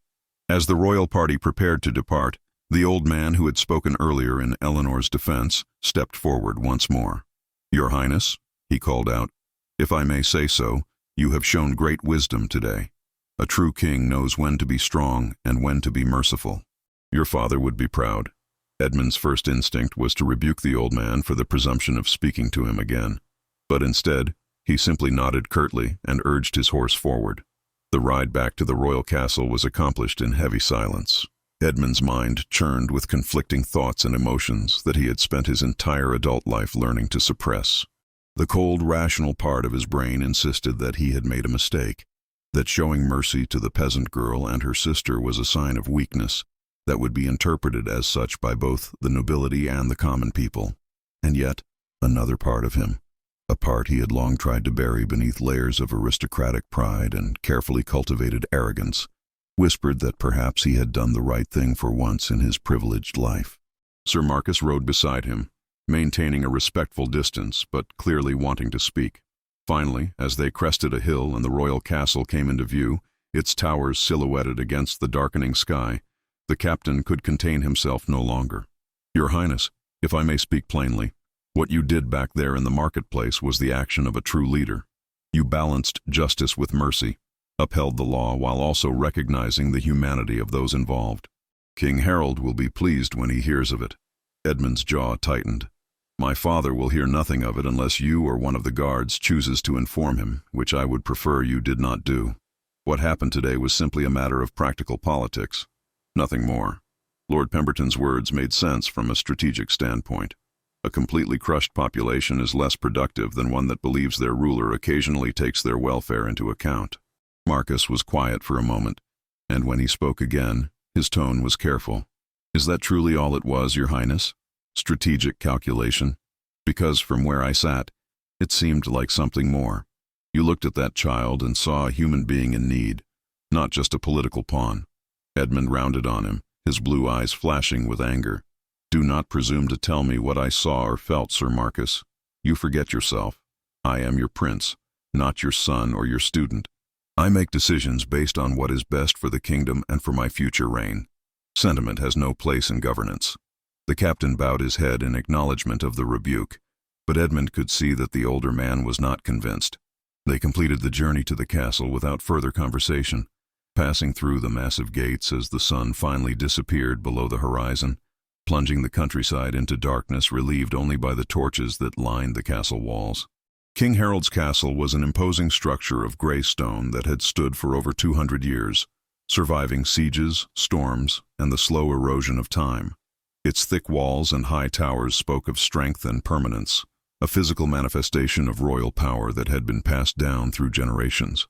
As the royal party prepared to depart, the old man who had spoken earlier in Eleanor's defense stepped forward once more. "Your Highness," he called out, "if I may say so, you have shown great wisdom today. A true king knows when to be strong and when to be merciful. Your father would be proud." Edmund's first instinct was to rebuke the old man for the presumption of speaking to him again, but instead, he simply nodded curtly and urged his horse forward. The ride back to the royal castle was accomplished in heavy silence. Edmund's mind churned with conflicting thoughts and emotions that he had spent his entire adult life learning to suppress. The cold, rational part of his brain insisted that he had made a mistake, that showing mercy to the peasant girl and her sister was a sign of weakness that would be interpreted as such by both the nobility and the common people. And yet, another part of him, a part he had long tried to bury beneath layers of aristocratic pride and carefully cultivated arrogance, whispered that perhaps he had done the right thing for once in his privileged life. Sir Marcus rode beside him, maintaining a respectful distance, but clearly wanting to speak. Finally, as they crested a hill and the royal castle came into view, its towers silhouetted against the darkening sky, the captain could contain himself no longer. "Your Highness, if I may speak plainly, what you did back there in the marketplace was the action of a true leader. You balanced justice with mercy, upheld the law while also recognizing the humanity of those involved. King Harold will be pleased when he hears of it." Edmund's jaw tightened. "My father will hear nothing of it unless you or one of the guards chooses to inform him, which I would prefer you did not do. What happened today was simply a matter of practical politics. Nothing more." Lord Pemberton's words made sense from a strategic standpoint. A completely crushed population is less productive than one that believes their ruler occasionally takes their welfare into account. Marcus was quiet for a moment, and when he spoke again, his tone was careful. "Is that truly all it was, Your Highness? Strategic calculation? Because from where I sat, it seemed like something more. You looked at that child and saw a human being in need, not just a political pawn." Edmund rounded on him, his blue eyes flashing with anger. "Do not presume to tell me what I saw or felt, Sir Marcus. You forget yourself. I am your prince, not your son or your student. I make decisions based on what is best for the kingdom and for my future reign. Sentiment has no place in governance." The captain bowed his head in acknowledgement of the rebuke, but Edmund could see that the older man was not convinced. They completed the journey to the castle without further conversation, passing through the massive gates as the sun finally disappeared below the horizon, plunging the countryside into darkness relieved only by the torches that lined the castle walls. King Harold's castle was an imposing structure of gray stone that had stood for over 200 years, surviving sieges, storms, and the slow erosion of time. Its thick walls and high towers spoke of strength and permanence, a physical manifestation of royal power that had been passed down through generations.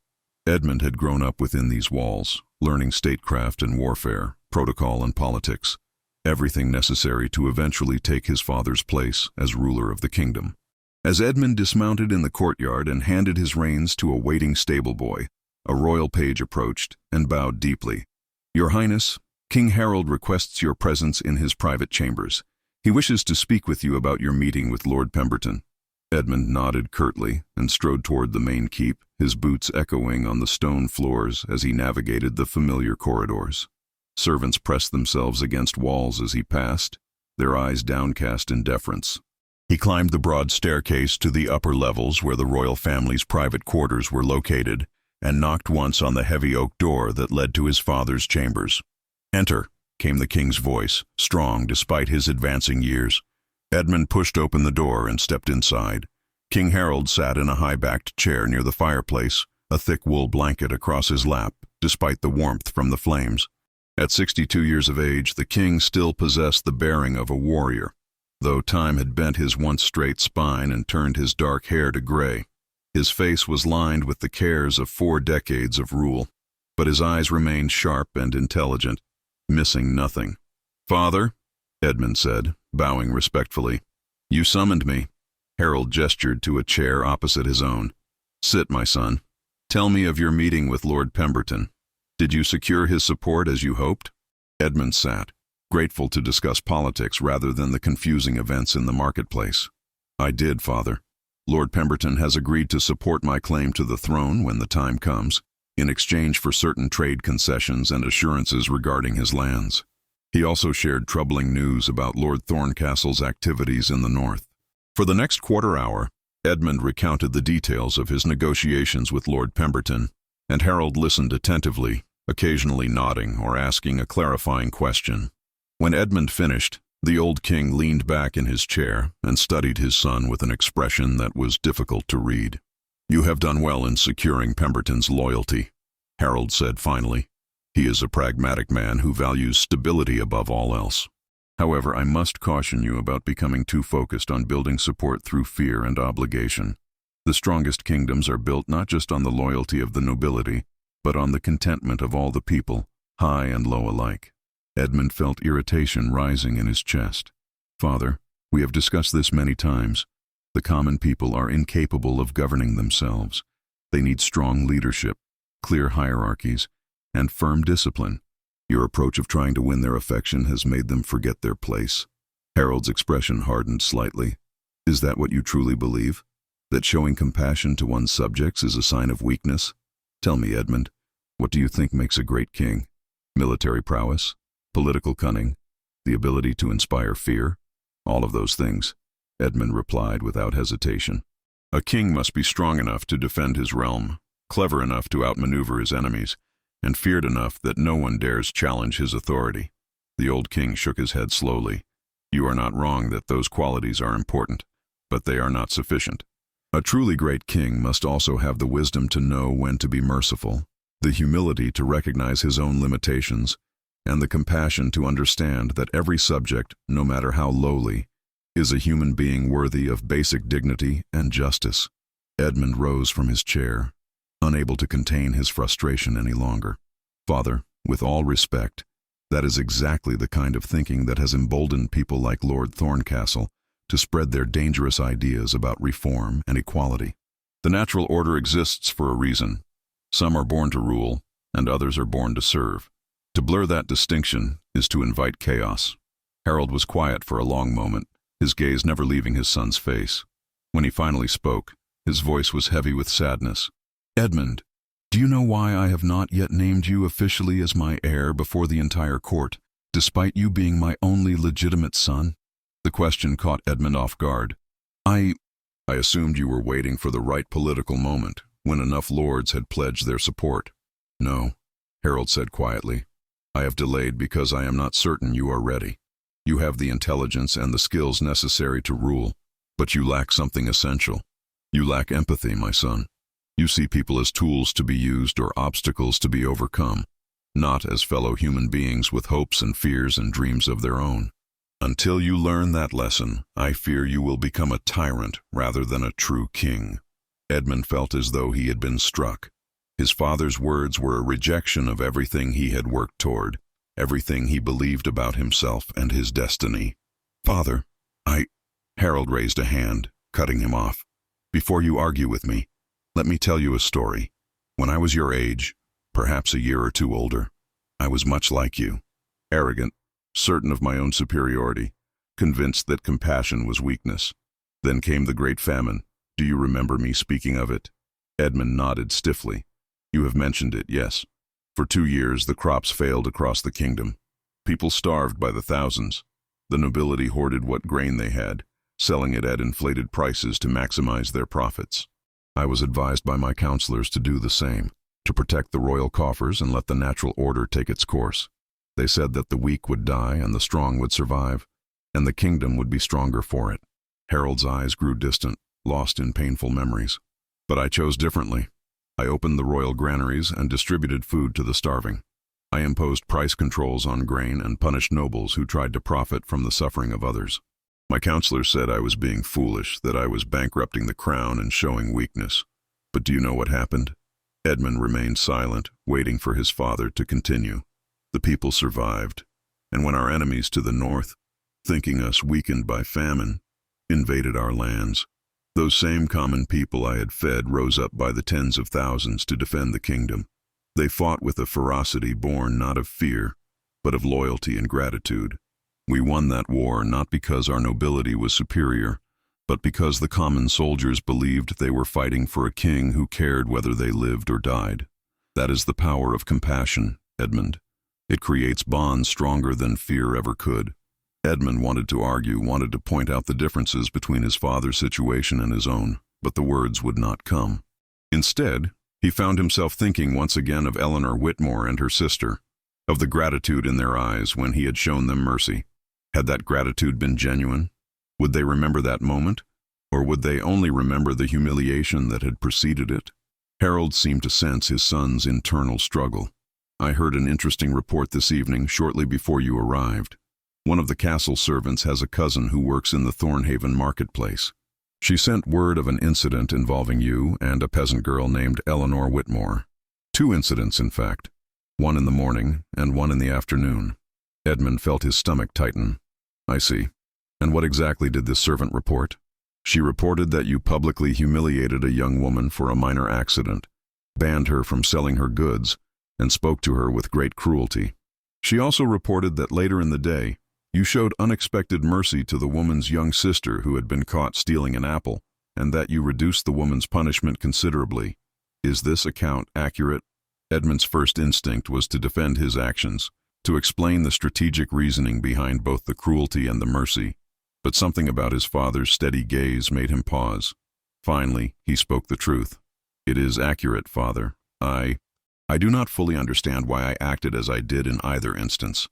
Edmund had grown up within these walls, learning statecraft and warfare, protocol and politics, everything necessary to eventually take his father's place as ruler of the kingdom. As Edmund dismounted in the courtyard and handed his reins to a waiting stable boy, a royal page approached and bowed deeply. "Your Highness, King Harold requests your presence in his private chambers. He wishes to speak with you about your meeting with Lord Pemberton." Edmund nodded curtly and strode toward the main keep, his boots echoing on the stone floors as he navigated the familiar corridors. Servants pressed themselves against walls as he passed, their eyes downcast in deference. He climbed the broad staircase to the upper levels where the royal family's private quarters were located, and knocked once on the heavy oak door that led to his father's chambers. "Enter," came the king's voice, strong despite his advancing years. Edmund pushed open the door and stepped inside. King Harold sat in a high-backed chair near the fireplace, a thick wool blanket across his lap, despite the warmth from the flames. At 62 years of age, the king still possessed the bearing of a warrior, though time had bent his once straight spine and turned his dark hair to gray. His face was lined with the cares of 4 decades of rule, but his eyes remained sharp and intelligent, missing nothing. "Father," Edmund said, bowing respectfully. "You summoned me." Harold gestured to a chair opposite his own. "Sit, my son. Tell me of your meeting with Lord Pemberton. Did you secure his support as you hoped?" Edmund sat, grateful to discuss politics rather than the confusing events in the marketplace. "I did, Father. Lord Pemberton has agreed to support my claim to the throne when the time comes, in exchange for certain trade concessions and assurances regarding his lands. He also shared troubling news about Lord Thorncastle's activities in the north." For the next quarter hour, Edmund recounted the details of his negotiations with Lord Pemberton, and Harold listened attentively, occasionally nodding or asking a clarifying question. When Edmund finished, the old king leaned back in his chair and studied his son with an expression that was difficult to read. "You have done well in securing Pemberton's loyalty," Harold said finally. "He is a pragmatic man who values stability above all else. However, I must caution you about becoming too focused on building support through fear and obligation. The strongest kingdoms are built not just on the loyalty of the nobility, but on the contentment of all the people, high and low alike." Edmund felt irritation rising in his chest. "Father, we have discussed this many times. The common people are incapable of governing themselves. They need strong leadership, clear hierarchies, and firm discipline. Your approach of trying to win their affection has made them forget their place." Harold's expression hardened slightly. "Is that what you truly believe? That showing compassion to one's subjects is a sign of weakness? Tell me, Edmund, what do you think makes a great king? Military prowess? Political cunning? The ability to inspire fear? All of those things," Edmund replied without hesitation. "A king must be strong enough to defend his realm, clever enough to outmaneuver his enemies, and feared enough that no one dares challenge his authority." The old king shook his head slowly. "You are not wrong that those qualities are important, but they are not sufficient. A truly great king must also have the wisdom to know when to be merciful, the humility to recognize his own limitations, and the compassion to understand that every subject, no matter how lowly, is a human being worthy of basic dignity and justice." Edmund rose from his chair, unable to contain his frustration any longer. "Father, with all respect, that is exactly the kind of thinking that has emboldened people like Lord Thorncastle to spread their dangerous ideas about reform and equality. The natural order exists for a reason. Some are born to rule, and others are born to serve. To blur that distinction is to invite chaos." Harold was quiet for a long moment, his gaze never leaving his son's face. When he finally spoke, his voice was heavy with sadness. "Edmund, do you know why I have not yet named you officially as my heir before the entire court, despite you being my only legitimate son?" The question caught Edmund off guard. I assumed you were waiting for the right political moment, when enough lords had pledged their support." "No," Harold said quietly. "I have delayed because I am not certain you are ready. You have the intelligence and the skills necessary to rule, but you lack something essential. You lack empathy, my son. You see people as tools to be used or obstacles to be overcome, not as fellow human beings with hopes and fears and dreams of their own. Until you learn that lesson, I fear you will become a tyrant rather than a true king." Edmund felt as though he had been struck. His father's words were a rejection of everything he had worked toward, everything he believed about himself and his destiny. "Father, Harold raised a hand, cutting him off. "Before you argue with me, let me tell you a story. When I was your age, perhaps a year or two older, I was much like you. Arrogant, certain of my own superiority, convinced that compassion was weakness. Then came the Great Famine. Do you remember me speaking of it?" Edmund nodded stiffly. "You have mentioned it, yes. For 2 years the crops failed across the kingdom. People starved by the thousands. The nobility hoarded what grain they had, selling it at inflated prices to maximize their profits. I was advised by my counselors to do the same, to protect the royal coffers and let the natural order take its course. They said that the weak would die and the strong would survive, and the kingdom would be stronger for it." Harold's eyes grew distant, lost in painful memories. "But I chose differently. I opened the royal granaries and distributed food to the starving. I imposed price controls on grain and punished nobles who tried to profit from the suffering of others. My counselors said I was being foolish, that I was bankrupting the crown and showing weakness. But do you know what happened?" Edmund remained silent, waiting for his father to continue. "The people survived, and when our enemies to the north, thinking us weakened by famine, invaded our lands, those same common people I had fed rose up by the tens of thousands to defend the kingdom. They fought with a ferocity born not of fear, but of loyalty and gratitude. We won that war not because our nobility was superior, but because the common soldiers believed they were fighting for a king who cared whether they lived or died. That is the power of compassion, Edmund. It creates bonds stronger than fear ever could." Edmund wanted to argue, wanted to point out the differences between his father's situation and his own, but the words would not come. Instead, he found himself thinking once again of Eleanor Whitmore and her sister, of the gratitude in their eyes when he had shown them mercy. Had that gratitude been genuine? Would they remember that moment? Or would they only remember the humiliation that had preceded it? Harold seemed to sense his son's internal struggle. "I heard an interesting report this evening, shortly before you arrived. One of the castle servants has a cousin who works in the Thornhaven marketplace. She sent word of an incident involving you and a peasant girl named Eleanor Whitmore. 2 incidents, in fact. One in the morning and one in the afternoon." Edmund felt his stomach tighten. "I see. And what exactly did this servant report?" "She reported that you publicly humiliated a young woman for a minor accident, banned her from selling her goods, and spoke to her with great cruelty. She also reported that later in the day, you showed unexpected mercy to the woman's young sister who had been caught stealing an apple, and that you reduced the woman's punishment considerably. Is this account accurate?" Edmund's first instinct was to defend his actions, to explain the strategic reasoning behind both the cruelty and the mercy, but something about his father's steady gaze made him pause. Finally, he spoke the truth. "It is accurate, Father. I do not fully understand why I acted as I did in either instance.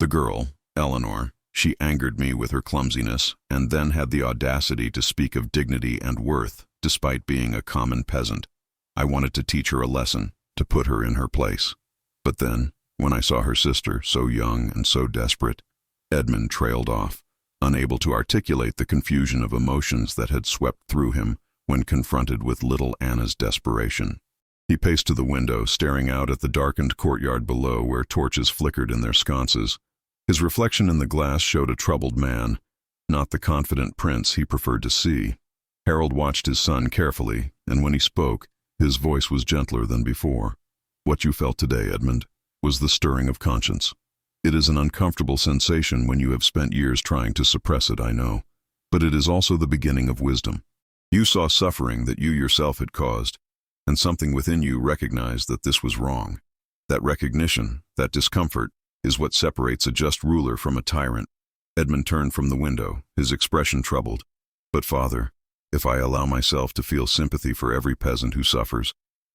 The girl, Eleanor, she angered me with her clumsiness, and then had the audacity to speak of dignity and worth, despite being a common peasant. I wanted to teach her a lesson, to put her in her place. But then, when I saw her sister, so young and so desperate," Edmund trailed off, unable to articulate the confusion of emotions that had swept through him when confronted with little Anna's desperation. He paced to the window, staring out at the darkened courtyard below where torches flickered in their sconces. His reflection in the glass showed a troubled man, not the confident prince he preferred to see. Harold watched his son carefully, and when he spoke, his voice was gentler than before. "What you felt today, Edmund, was the stirring of conscience. It is an uncomfortable sensation when you have spent years trying to suppress it, I know, but it is also the beginning of wisdom. You saw suffering that you yourself had caused, and something within you recognized that this was wrong. That recognition, that discomfort, is what separates a just ruler from a tyrant." Edmund turned from the window, his expression troubled. "But Father, if I allow myself to feel sympathy for every peasant who suffers,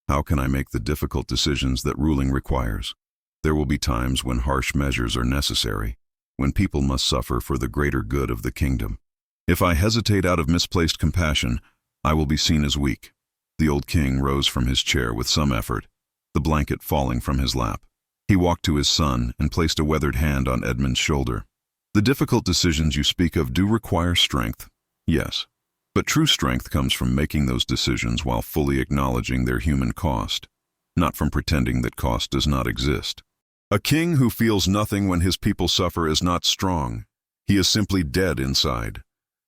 how can I make the difficult decisions that ruling requires? There will be times when harsh measures are necessary, when people must suffer for the greater good of the kingdom. If I hesitate out of misplaced compassion, I will be seen as weak." The old king rose from his chair with some effort, the blanket falling from his lap. He walked to his son and placed a weathered hand on Edmund's shoulder. "The difficult decisions you speak of do require strength, yes, but true strength comes from making those decisions while fully acknowledging their human cost. not from pretending that cost does not exist. A king who feels nothing when his people suffer is not strong. He is simply dead inside.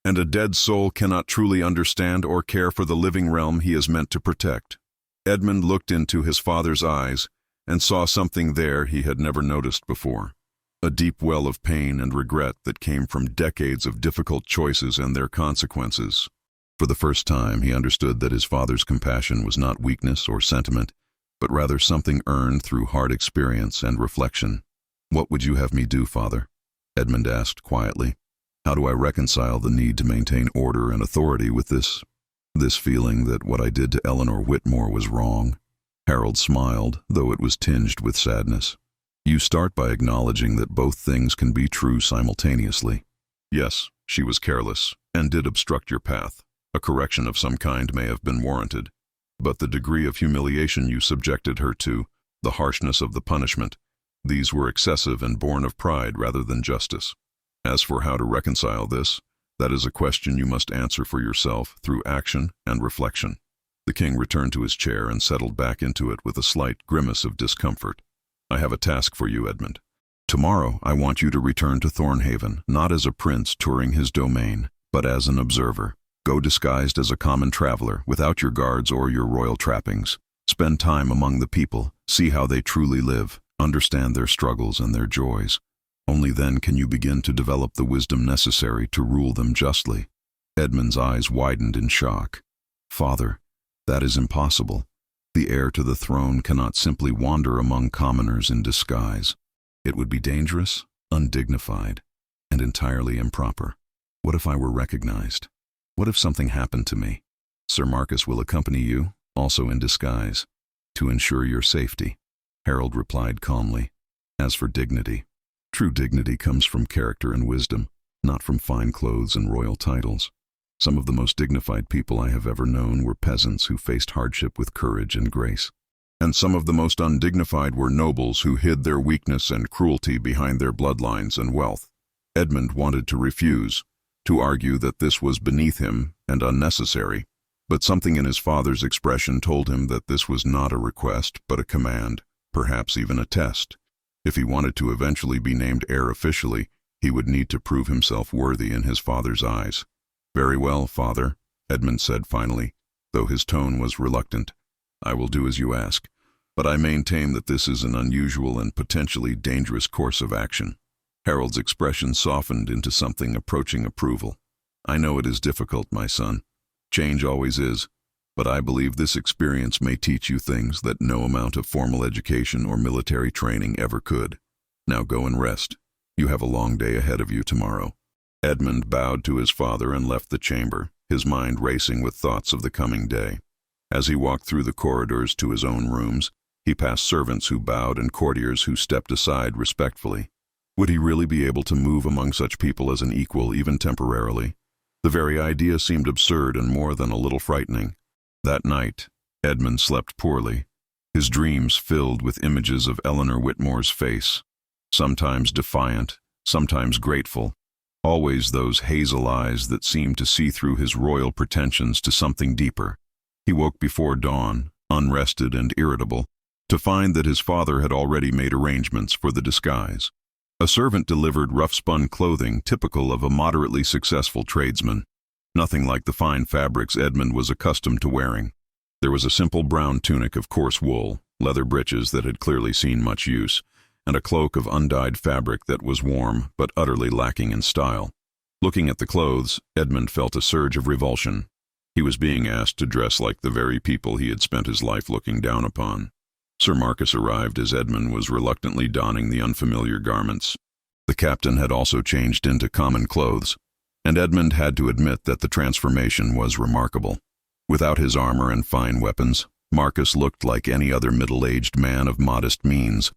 And a dead soul cannot truly understand or care for the living realm he is meant to protect. Edmund looked into his father's eyes and saw something there he had never noticed before. A deep well of pain and regret that came from decades of difficult choices and their consequences. For the first time, he understood that his father's compassion was not weakness or sentiment, but rather something earned through hard experience and reflection. "What would you have me do, Father?" Edmund asked quietly. "How do I reconcile the need to maintain order and authority with this feeling that what I did to Eleanor Whitmore was wrong?" Harold smiled, though it was tinged with sadness. "You start by acknowledging that both things can be true simultaneously. Yes, she was careless and did obstruct your path. A correction of some kind may have been warranted. But the degree of humiliation you subjected her to, the harshness of the punishment, these were excessive and born of pride rather than justice. As for how to reconcile this, that is a question you must answer for yourself through action and reflection." The king returned to his chair and settled back into it with a slight grimace of discomfort. "I have a task for you, Edmund. Tomorrow I want you to return to Thornhaven, not as a prince touring his domain, but as an observer. Go disguised as a common traveler, without your guards or your royal trappings. Spend time among the people, see how they truly live, understand their struggles and their joys. Only then can you begin to develop the wisdom necessary to rule them justly." Edmund's eyes widened in shock. "Father, that is impossible. The heir to the throne cannot simply wander among commoners in disguise. It would be dangerous, undignified, and entirely improper. What if I were recognized? What if something happened to me? Sir Marcus will accompany you, also in disguise, to ensure your safety." Harold replied calmly. "As for dignity, true dignity comes from character and wisdom, not from fine clothes and royal titles. Some of the most dignified people I have ever known were peasants who faced hardship with courage and grace. And some of the most undignified were nobles who hid their weakness and cruelty behind their bloodlines and wealth." Edmund wanted to refuse, to argue that this was beneath him and unnecessary, but something in his father's expression told him that this was not a request, but a command, perhaps even a test. If he wanted to eventually be named heir officially, he would need to prove himself worthy in his father's eyes. "Very well, Father," Edmund said finally, though his tone was reluctant. "I will do as you ask, but I maintain that this is an unusual and potentially dangerous course of action." Harold's expression softened into something approaching approval. "I know it is difficult, my son. Change always is, but I believe this experience may teach you things that no amount of formal education or military training ever could. Now go and rest. You have a long day ahead of you tomorrow." Edmund bowed to his father and left the chamber, his mind racing with thoughts of the coming day. As he walked through the corridors to his own rooms, he passed servants who bowed and courtiers who stepped aside respectfully. Would he really be able to move among such people as an equal, even temporarily? The very idea seemed absurd and more than a little frightening. That night, Edmund slept poorly, his dreams filled with images of Eleanor Whitmore's face, sometimes defiant, sometimes grateful, always those hazel eyes that seemed to see through his royal pretensions to something deeper. He woke before dawn, unrested and irritable, to find that his father had already made arrangements for the disguise. A servant delivered rough-spun clothing typical of a moderately successful tradesman, nothing like the fine fabrics Edmund was accustomed to wearing. There was a simple brown tunic of coarse wool, leather breeches that had clearly seen much use, and a cloak of undyed fabric that was warm but utterly lacking in style. Looking at the clothes, Edmund felt a surge of revulsion. He was being asked to dress like the very people he had spent his life looking down upon. Sir Marcus arrived as Edmund was reluctantly donning the unfamiliar garments. The captain had also changed into common clothes, and Edmund had to admit that the transformation was remarkable. Without his armor and fine weapons, Marcus looked like any other middle-aged man of modest means,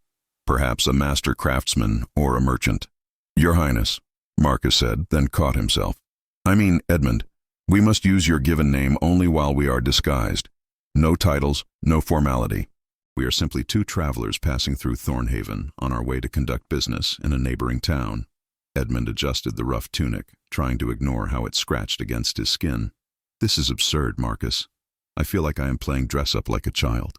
perhaps a master craftsman or a merchant. "Your Highness," Marcus said, then caught himself. "I mean, Edmund, we must use your given name only while we are disguised. No titles, no formality. We are simply two travelers passing through Thornhaven on our way to conduct business in a neighboring town." Edmund adjusted the rough tunic, trying to ignore how it scratched against his skin. "This is absurd, Marcus. I feel like I am playing dress-up like a child."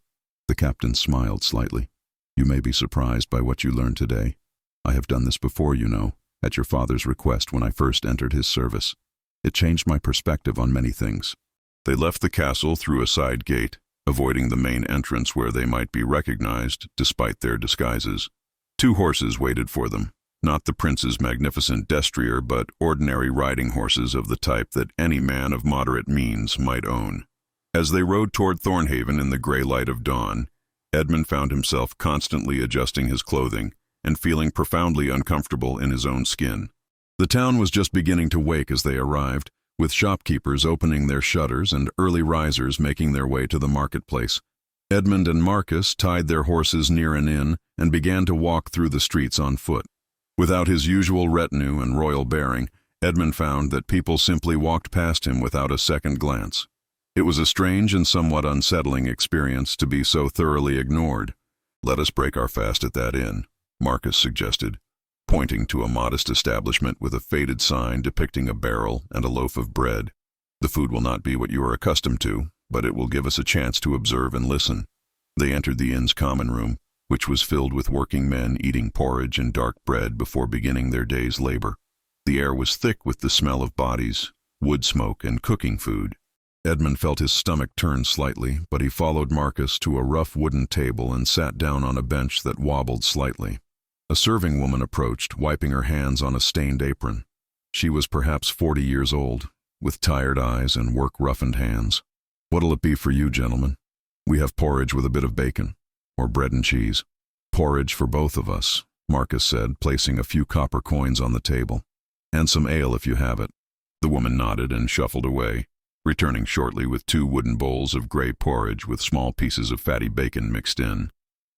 The captain smiled slightly. "You may be surprised by what you learn today. I have done this before, you know, at your father's request when I first entered his service. It changed my perspective on many things." They left the castle through a side gate, avoiding the main entrance where they might be recognized despite their disguises. 2 horses waited for them, not the prince's magnificent destrier, but ordinary riding horses of the type that any man of moderate means might own. As they rode toward Thornhaven in the gray light of dawn, Edmund found himself constantly adjusting his clothing and feeling profoundly uncomfortable in his own skin. The town was just beginning to wake as they arrived, with shopkeepers opening their shutters and early risers making their way to the marketplace. Edmund and Marcus tied their horses near an inn and began to walk through the streets on foot. Without his usual retinue and royal bearing, Edmund found that people simply walked past him without a second glance. It was a strange and somewhat unsettling experience to be so thoroughly ignored. "Let us break our fast at that inn," Marcus suggested, pointing to a modest establishment with a faded sign depicting a barrel and a loaf of bread. "The food will not be what you are accustomed to, but it will give us a chance to observe and listen." They entered the inn's common room, which was filled with working men eating porridge and dark bread before beginning their day's labor. The air was thick with the smell of bodies, wood smoke, and cooking food. Edmund felt his stomach turn slightly, but he followed Marcus to a rough wooden table and sat down on a bench that wobbled slightly. A serving woman approached, wiping her hands on a stained apron. She was perhaps 40 years old, with tired eyes and work-roughened hands. "What'll it be for you, gentlemen? We have porridge with a bit of bacon, or bread and cheese." "Porridge for both of us," Marcus said, placing a few copper coins on the table. "And some ale if you have it." The woman nodded and shuffled away, returning shortly with 2 wooden bowls of gray porridge with small pieces of fatty bacon mixed in,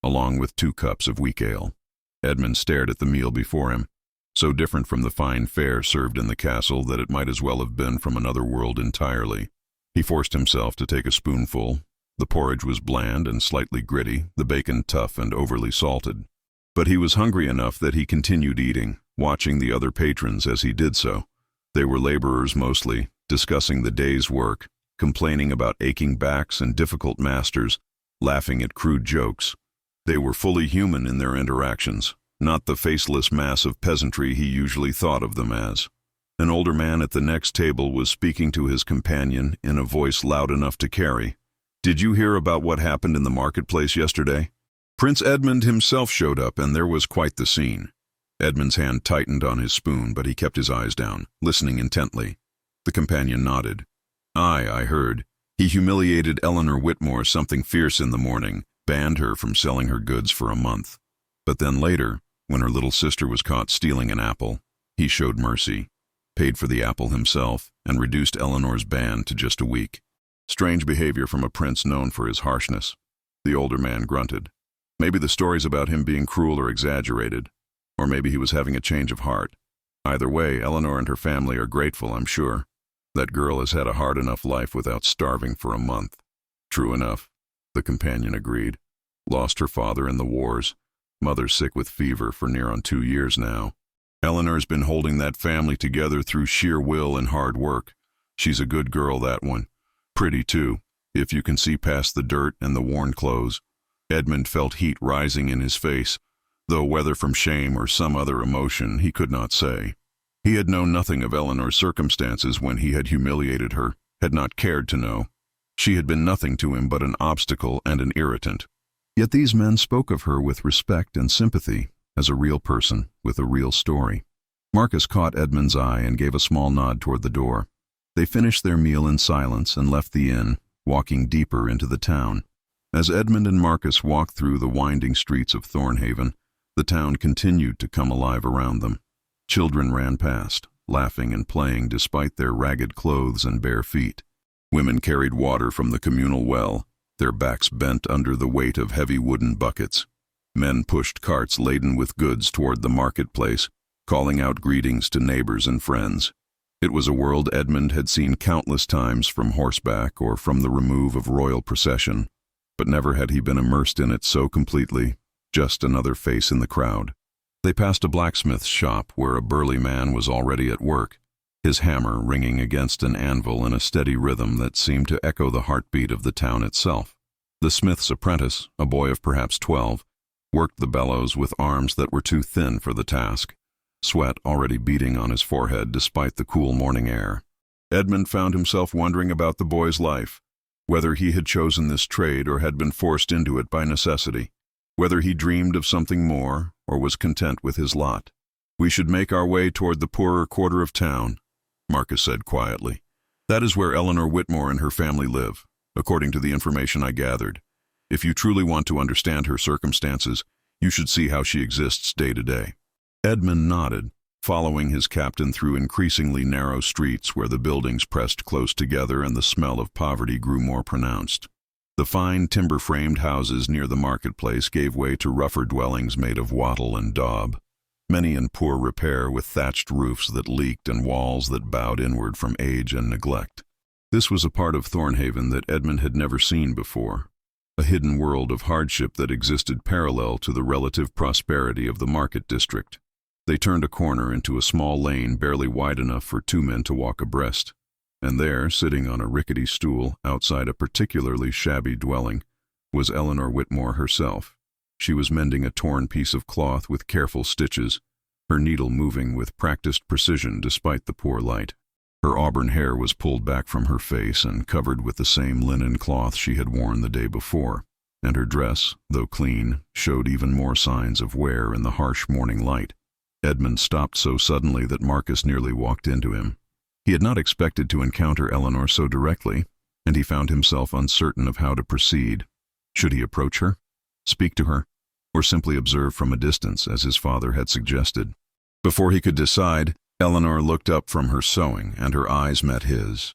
along with 2 cups of weak ale. Edmund stared at the meal before him, so different from the fine fare served in the castle that it might as well have been from another world entirely. He forced himself to take a spoonful. The porridge was bland and slightly gritty, the bacon tough and overly salted. But he was hungry enough that he continued eating, watching the other patrons as he did so. They were laborers mostly, discussing the day's work, complaining about aching backs and difficult masters, laughing at crude jokes. They were fully human in their interactions, not the faceless mass of peasantry he usually thought of them as. An older man at the next table was speaking to his companion in a voice loud enough to carry. "Did you hear about what happened in the marketplace yesterday?" Prince Edmund himself showed up, and there was quite the scene. Edmund's hand tightened on his spoon, but he kept his eyes down, listening intently. The companion nodded. "Aye, I heard. He humiliated Eleanor Whitmore something fierce in the morning, banned her from selling her goods for a month. But then later, when her little sister was caught stealing an apple, he showed mercy, paid for the apple himself, and reduced Eleanor's ban to just a week. Strange behavior from a prince known for his harshness." The older man grunted. "Maybe the stories about him being cruel are exaggerated, or maybe he was having a change of heart. Either way, Eleanor and her family are grateful, I'm sure. That girl has had a hard enough life without starving for a month." "True enough," the companion agreed. "Lost her father in the wars. Mother's sick with fever for near on 2 years now. Eleanor's been holding that family together through sheer will and hard work. She's a good girl, that one. Pretty, too, if you can see past the dirt and the worn clothes." Edmund felt heat rising in his face, though whether from shame or some other emotion he could not say. He had known nothing of Eleanor's circumstances when he had humiliated her, had not cared to know. She had been nothing to him but an obstacle and an irritant. Yet these men spoke of her with respect and sympathy, as a real person with a real story. Marcus caught Edmund's eye and gave a small nod toward the door. They finished their meal in silence and left the inn, walking deeper into the town. As Edmund and Marcus walked through the winding streets of Thornhaven, the town continued to come alive around them. Children ran past, laughing and playing despite their ragged clothes and bare feet. Women carried water from the communal well, their backs bent under the weight of heavy wooden buckets. Men pushed carts laden with goods toward the marketplace, calling out greetings to neighbors and friends. It was a world Edmund had seen countless times from horseback or from the remove of royal procession, but never had he been immersed in it so completely, just another face in the crowd. They passed a blacksmith's shop where a burly man was already at work, his hammer ringing against an anvil in a steady rhythm that seemed to echo the heartbeat of the town itself. The smith's apprentice, a boy of perhaps 12, worked the bellows with arms that were too thin for the task, sweat already beading on his forehead despite the cool morning air. Edmund found himself wondering about the boy's life, whether he had chosen this trade or had been forced into it by necessity, whether he dreamed of something more or was content with his lot. "We should make our way toward the poorer quarter of town," Marcus said quietly. "That is where Eleanor Whitmore and her family live, according to the information I gathered. If you truly want to understand her circumstances, you should see how she exists day to day." Edmund nodded, following his captain through increasingly narrow streets where the buildings pressed close together and the smell of poverty grew more pronounced. The fine timber-framed houses near the marketplace gave way to rougher dwellings made of wattle and daub, many in poor repair with thatched roofs that leaked and walls that bowed inward from age and neglect. This was a part of Thornhaven that Edmund had never seen before, a hidden world of hardship that existed parallel to the relative prosperity of the market district. They turned a corner into a small lane barely wide enough for two men to walk abreast, and there, sitting on a rickety stool outside a particularly shabby dwelling, was Eleanor Whitmore herself. She was mending a torn piece of cloth with careful stitches, her needle moving with practiced precision despite the poor light. Her auburn hair was pulled back from her face and covered with the same linen cloth she had worn the day before, and her dress, though clean, showed even more signs of wear in the harsh morning light. Edmund stopped so suddenly that Marcus nearly walked into him. He had not expected to encounter Eleanor so directly, and he found himself uncertain of how to proceed. Should he approach her, speak to her, or simply observe from a distance as his father had suggested? Before he could decide, Eleanor looked up from her sewing, and her eyes met his.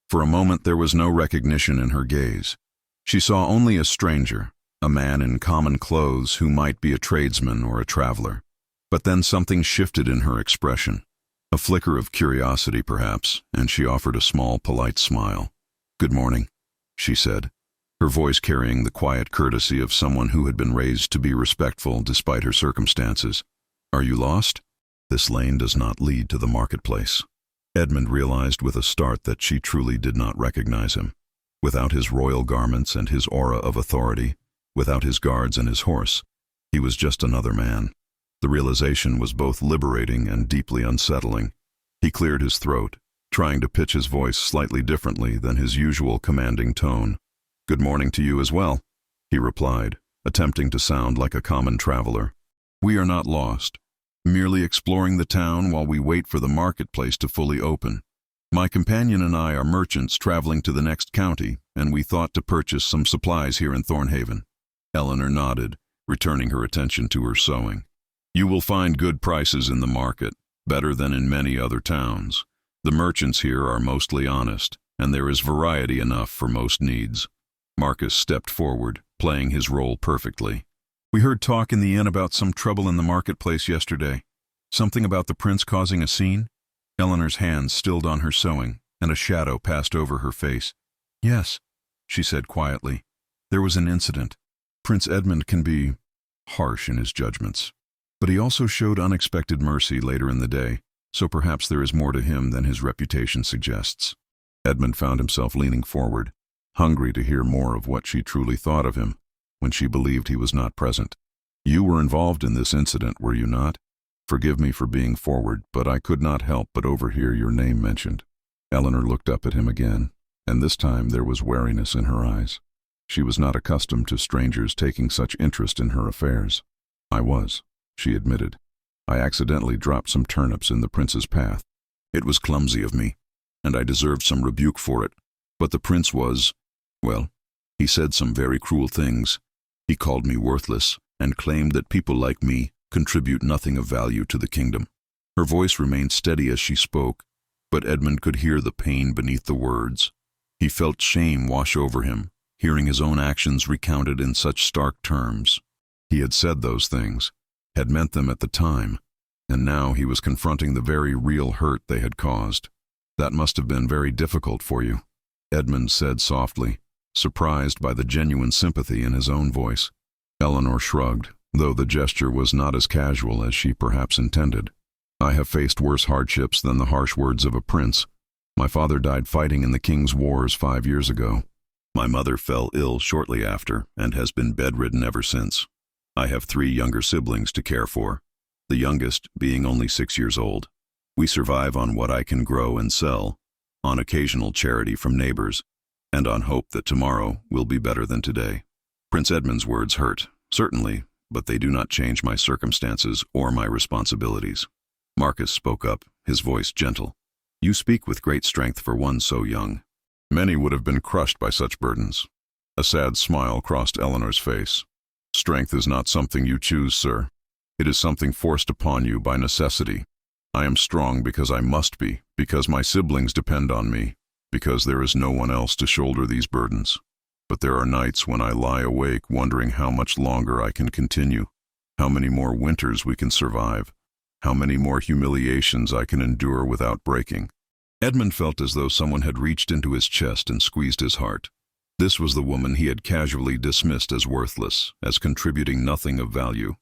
For a moment there was no recognition in her gaze. She saw only a stranger, a man in common clothes who might be a tradesman or a traveler. But then something shifted in her expression. A flicker of curiosity, perhaps, and she offered a small, polite smile. "Good morning," she said, her voice carrying the quiet courtesy of someone who had been raised to be respectful despite her circumstances. "Are you lost? This lane does not lead to the marketplace." Edmund realized with a start that she truly did not recognize him. Without his royal garments and his aura of authority, without his guards and his horse, he was just another man. The realization was both liberating and deeply unsettling. He cleared his throat, trying to pitch his voice slightly differently than his usual commanding tone. "Good morning to you as well," he replied, attempting to sound like a common traveler. "We are not lost, merely exploring the town while we wait for the marketplace to fully open. My companion and I are merchants traveling to the next county, and we thought to purchase some supplies here in Thornhaven." Eleanor nodded, returning her attention to her sewing. "You will find good prices in the market, better than in many other towns. The merchants here are mostly honest, and there is variety enough for most needs." Marcus stepped forward, playing his role perfectly. "We heard talk in the inn about some trouble in the marketplace yesterday. Something about the prince causing a scene?" Eleanor's hands stilled on her sewing, and a shadow passed over her face. "Yes," she said quietly. "There was an incident. Prince Edmund can be harsh in his judgments. But he also showed unexpected mercy later in the day, so perhaps there is more to him than his reputation suggests." Edmund found himself leaning forward, hungry to hear more of what she truly thought of him, when she believed he was not present. "You were involved in this incident, were you not? Forgive me for being forward, but I could not help but overhear your name mentioned." Eleanor looked up at him again, and this time there was wariness in her eyes. She was not accustomed to strangers taking such interest in her affairs. "I was," she admitted. "I accidentally dropped some turnips in the prince's path. It was clumsy of me, and I deserved some rebuke for it. But the prince was, well, he said some very cruel things. He called me worthless and claimed that people like me contribute nothing of value to the kingdom." Her voice remained steady as she spoke, but Edmund could hear the pain beneath the words. He felt shame wash over him, hearing his own actions recounted in such stark terms. He had said those things, had meant them at the time, and now he was confronting the very real hurt they had caused. "That must have been very difficult for you," Edmund said softly, surprised by the genuine sympathy in his own voice. Eleanor shrugged, though the gesture was not as casual as she perhaps intended. "I have faced worse hardships than the harsh words of a prince. My father died fighting in the king's wars 5 years ago. My mother fell ill shortly after and has been bedridden ever since. I have 3 younger siblings to care for, the youngest being only 6 years old. We survive on what I can grow and sell, on occasional charity from neighbors, and on hope that tomorrow will be better than today. Prince Edmund's words hurt, certainly, but they do not change my circumstances or my responsibilities. Marcus spoke up, his voice gentle. You speak with great strength for one so young. Many would have been crushed by such burdens. A sad smile crossed Eleanor's face. Strength is not something you choose, sir. It is something forced upon you by necessity. I am strong because I must be, because my siblings depend on me, because there is no one else to shoulder these burdens. But there are nights when I lie awake wondering how much longer I can continue, how many more winters we can survive, how many more humiliations I can endure without breaking. Edmund felt as though someone had reached into his chest and squeezed his heart. This was the woman he had casually dismissed as worthless, as contributing nothing of value.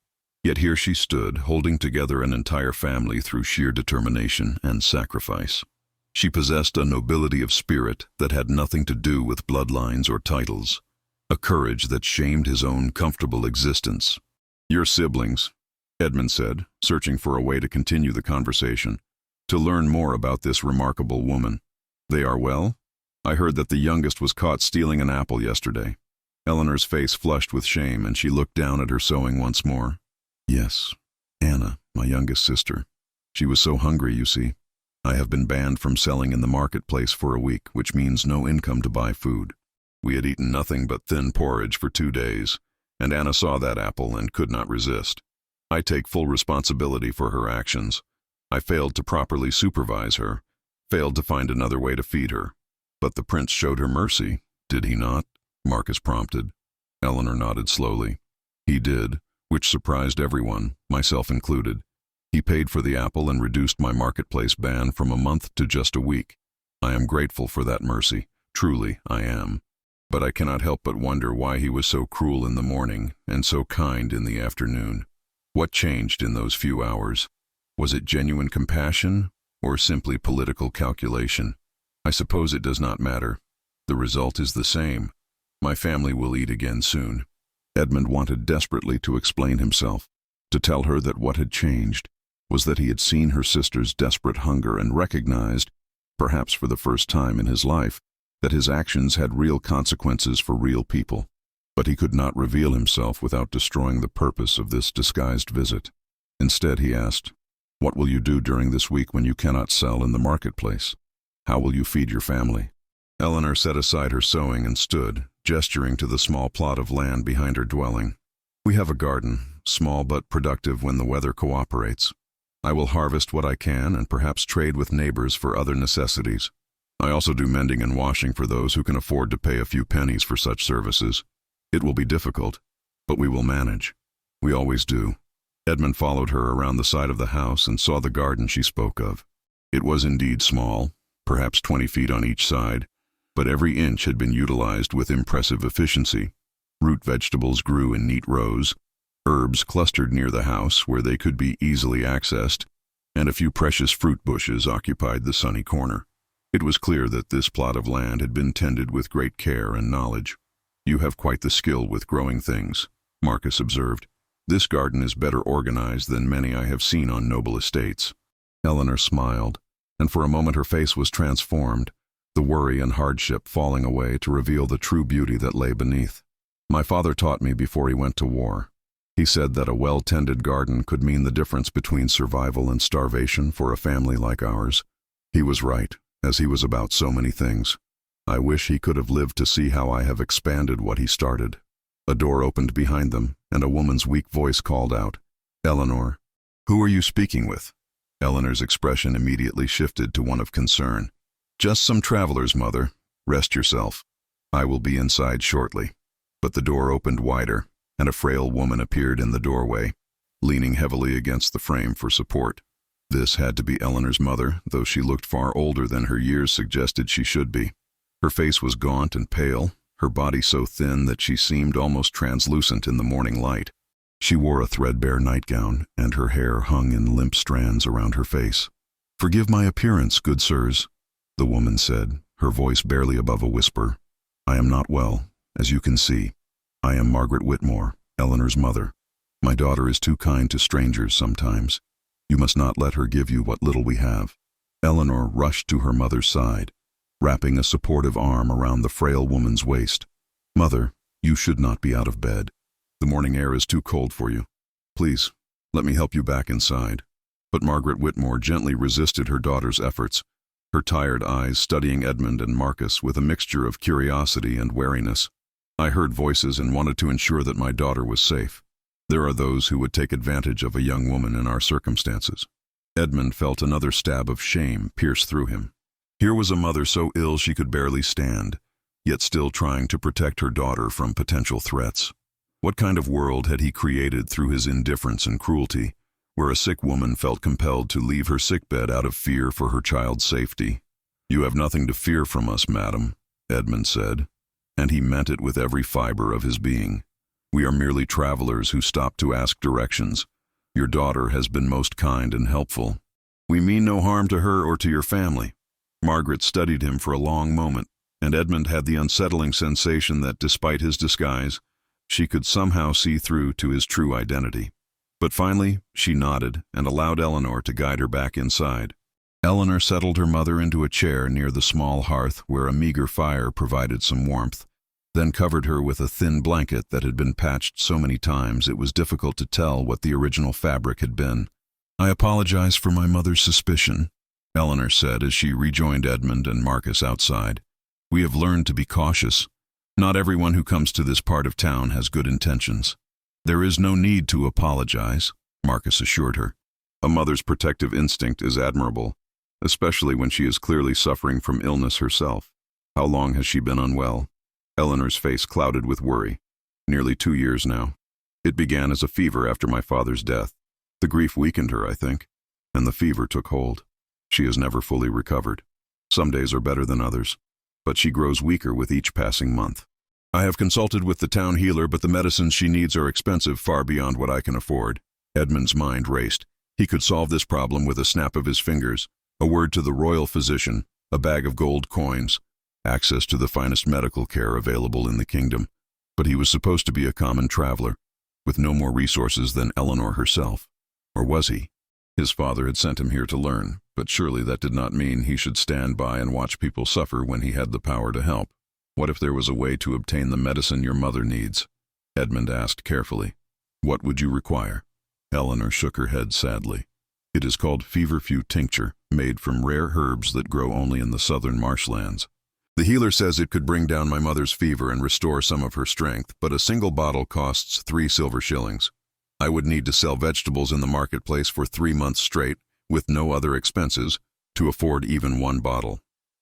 Yet here she stood, holding together an entire family through sheer determination and sacrifice. She possessed a nobility of spirit that had nothing to do with bloodlines or titles, a courage that shamed his own comfortable existence. Your siblings, Edmund said, searching for a way to continue the conversation, to learn more about this remarkable woman. They are well? I heard that the youngest was caught stealing an apple yesterday. Eleanor's face flushed with shame, and she looked down at her sewing once more. Yes, Anna, my youngest sister. She was so hungry, you see. I have been banned from selling in the marketplace for a week, which means no income to buy food. We had eaten nothing but thin porridge for 2 days, and Anna saw that apple and could not resist. I take full responsibility for her actions. I failed to properly supervise her, failed to find another way to feed her. But the prince showed her mercy, did he not? Marcus prompted. Eleanor nodded slowly. He did, which surprised everyone, myself included. He paid for the apple and reduced my marketplace ban from a month to just a week. I am grateful for that mercy, truly I am. But I cannot help but wonder why he was so cruel in the morning and so kind in the afternoon. What changed in those few hours? Was it genuine compassion or simply political calculation? I suppose it does not matter. The result is the same. My family will eat again soon. Edmund wanted desperately to explain himself, to tell her that what had changed was that he had seen her sister's desperate hunger and recognized, perhaps for the first time in his life, that his actions had real consequences for real people. But he could not reveal himself without destroying the purpose of this disguised visit. Instead, he asked, "What will you do during this week when you cannot sell in the marketplace? How will you feed your family?" Eleanor set aside her sewing and stood, gesturing to the small plot of land behind her dwelling. We have a garden, small but productive when the weather cooperates. I will harvest what I can and perhaps trade with neighbors for other necessities. I also do mending and washing for those who can afford to pay a few pennies for such services. It will be difficult, but we will manage. We always do. Edmund followed her around the side of the house and saw the garden she spoke of. It was indeed small, perhaps 20 feet on each side, but every inch had been utilized with impressive efficiency. Root vegetables grew in neat rows, herbs clustered near the house where they could be easily accessed, and a few precious fruit bushes occupied the sunny corner. It was clear that this plot of land had been tended with great care and knowledge. You have quite the skill with growing things, Marcus observed. This garden is better organized than many I have seen on noble estates. Eleanor smiled, and for a moment her face was transformed, the worry and hardship falling away to reveal the true beauty that lay beneath. My father taught me before he went to war. He said that a well-tended garden could mean the difference between survival and starvation for a family like ours. He was right, as he was about so many things. I wish he could have lived to see how I have expanded what he started. A door opened behind them, and a woman's weak voice called out, "Eleanor." "Who are you speaking with?" Eleanor's expression immediately shifted to one of concern. "Just some travelers, mother. Rest yourself. I will be inside shortly." But the door opened wider, and a frail woman appeared in the doorway, leaning heavily against the frame for support. This had to be Eleanor's mother, though she looked far older than her years suggested she should be. Her face was gaunt and pale, her body so thin that she seemed almost translucent in the morning light. She wore a threadbare nightgown, and her hair hung in limp strands around her face. "Forgive my appearance, good sirs," the woman said, her voice barely above a whisper. I am not well, as you can see. I am Margaret Whitmore, Eleanor's mother. My daughter is too kind to strangers sometimes. You must not let her give you what little we have." Eleanor rushed to her mother's side, wrapping a supportive arm around the frail woman's waist. "Mother, you should not be out of bed. The morning air is too cold for you. Please, let me help you back inside." But Margaret Whitmore gently resisted her daughter's efforts, her tired eyes studying Edmund and Marcus with a mixture of curiosity and wariness. "I heard voices and wanted to ensure that my daughter was safe. There are those who would take advantage of a young woman in our circumstances." Edmund felt another stab of shame pierce through him. Here was a mother so ill she could barely stand, yet still trying to protect her daughter from potential threats. What kind of world had he created through his indifference and cruelty, where a sick woman felt compelled to leave her sickbed out of fear for her child's safety? "You have nothing to fear from us, madam," Edmund said, and he meant it with every fiber of his being. "We are merely travelers who stopped to ask directions. Your daughter has been most kind and helpful. We mean no harm to her or to your family." Margaret studied him for a long moment, and Edmund had the unsettling sensation that, despite his disguise, she could somehow see through to his true identity. But finally, she nodded and allowed Eleanor to guide her back inside. Eleanor settled her mother into a chair near the small hearth where a meager fire provided some warmth, then covered her with a thin blanket that had been patched so many times it was difficult to tell what the original fabric had been. "I apologize for my mother's suspicion," Eleanor said as she rejoined Edmund and Marcus outside. "We have learned to be cautious. Not everyone who comes to this part of town has good intentions." "There is no need to apologize," Marcus assured her. "A mother's protective instinct is admirable, especially when she is clearly suffering from illness herself. How long has she been unwell?" Eleanor's face clouded with worry. "Nearly 2 years now. It began as a fever after my father's death. The grief weakened her, I think, and the fever took hold. She has never fully recovered. Some days are better than others, but she grows weaker with each passing month. I have consulted with the town healer, but the medicines she needs are expensive, far beyond what I can afford." Edmund's mind raced. He could solve this problem with a snap of his fingers, a word to the royal physician, a bag of gold coins, access to the finest medical care available in the kingdom. But he was supposed to be a common traveler, with no more resources than Eleanor herself. Or was he? His father had sent him here to learn, but surely that did not mean he should stand by and watch people suffer when he had the power to help. "What if there was a way to obtain the medicine your mother needs?" Edmund asked carefully. "What would you require?" Eleanor shook her head sadly. "It is called feverfew tincture, made from rare herbs that grow only in the southern marshlands. The healer says it could bring down my mother's fever and restore some of her strength, but a single bottle costs 3 silver shillings. I would need to sell vegetables in the marketplace for 3 months straight, with no other expenses, to afford even 1 bottle.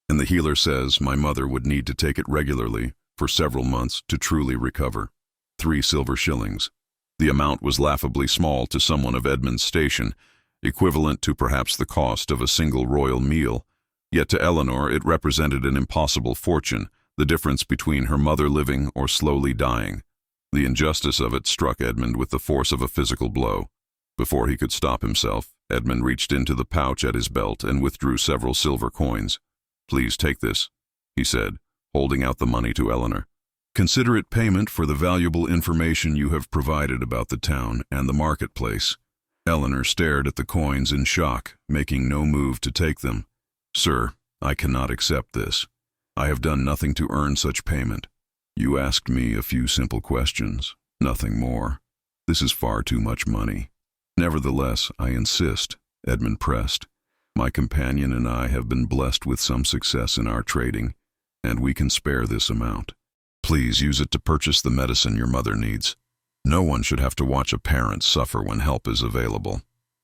And the healer says my mother would need to take it regularly for several months to truly recover. 3 silver shillings. The amount was laughably small to someone of Edmund's station, equivalent to perhaps the cost of a single royal meal. Yet to Eleanor it represented an impossible fortune, the difference between her mother living or slowly dying. The injustice of it struck Edmund with the force of a physical blow. Before he could stop himself, Edmund reached into the pouch at his belt and withdrew several silver coins. "Please take this," he said, holding out the money to Eleanor. "Consider it payment for the valuable information you have provided about the town and the marketplace." Eleanor stared at the coins in shock, making no move to take them. "Sir, I cannot accept this. I have done nothing to earn such payment. You asked me a few simple questions, nothing more. This is far too much money." "Nevertheless, I insist," Edmund pressed. "My companion and I have been blessed with some success in our trading, and we can spare this amount. Please use it to purchase the medicine your mother needs. No one should have to watch a parent suffer when help is available."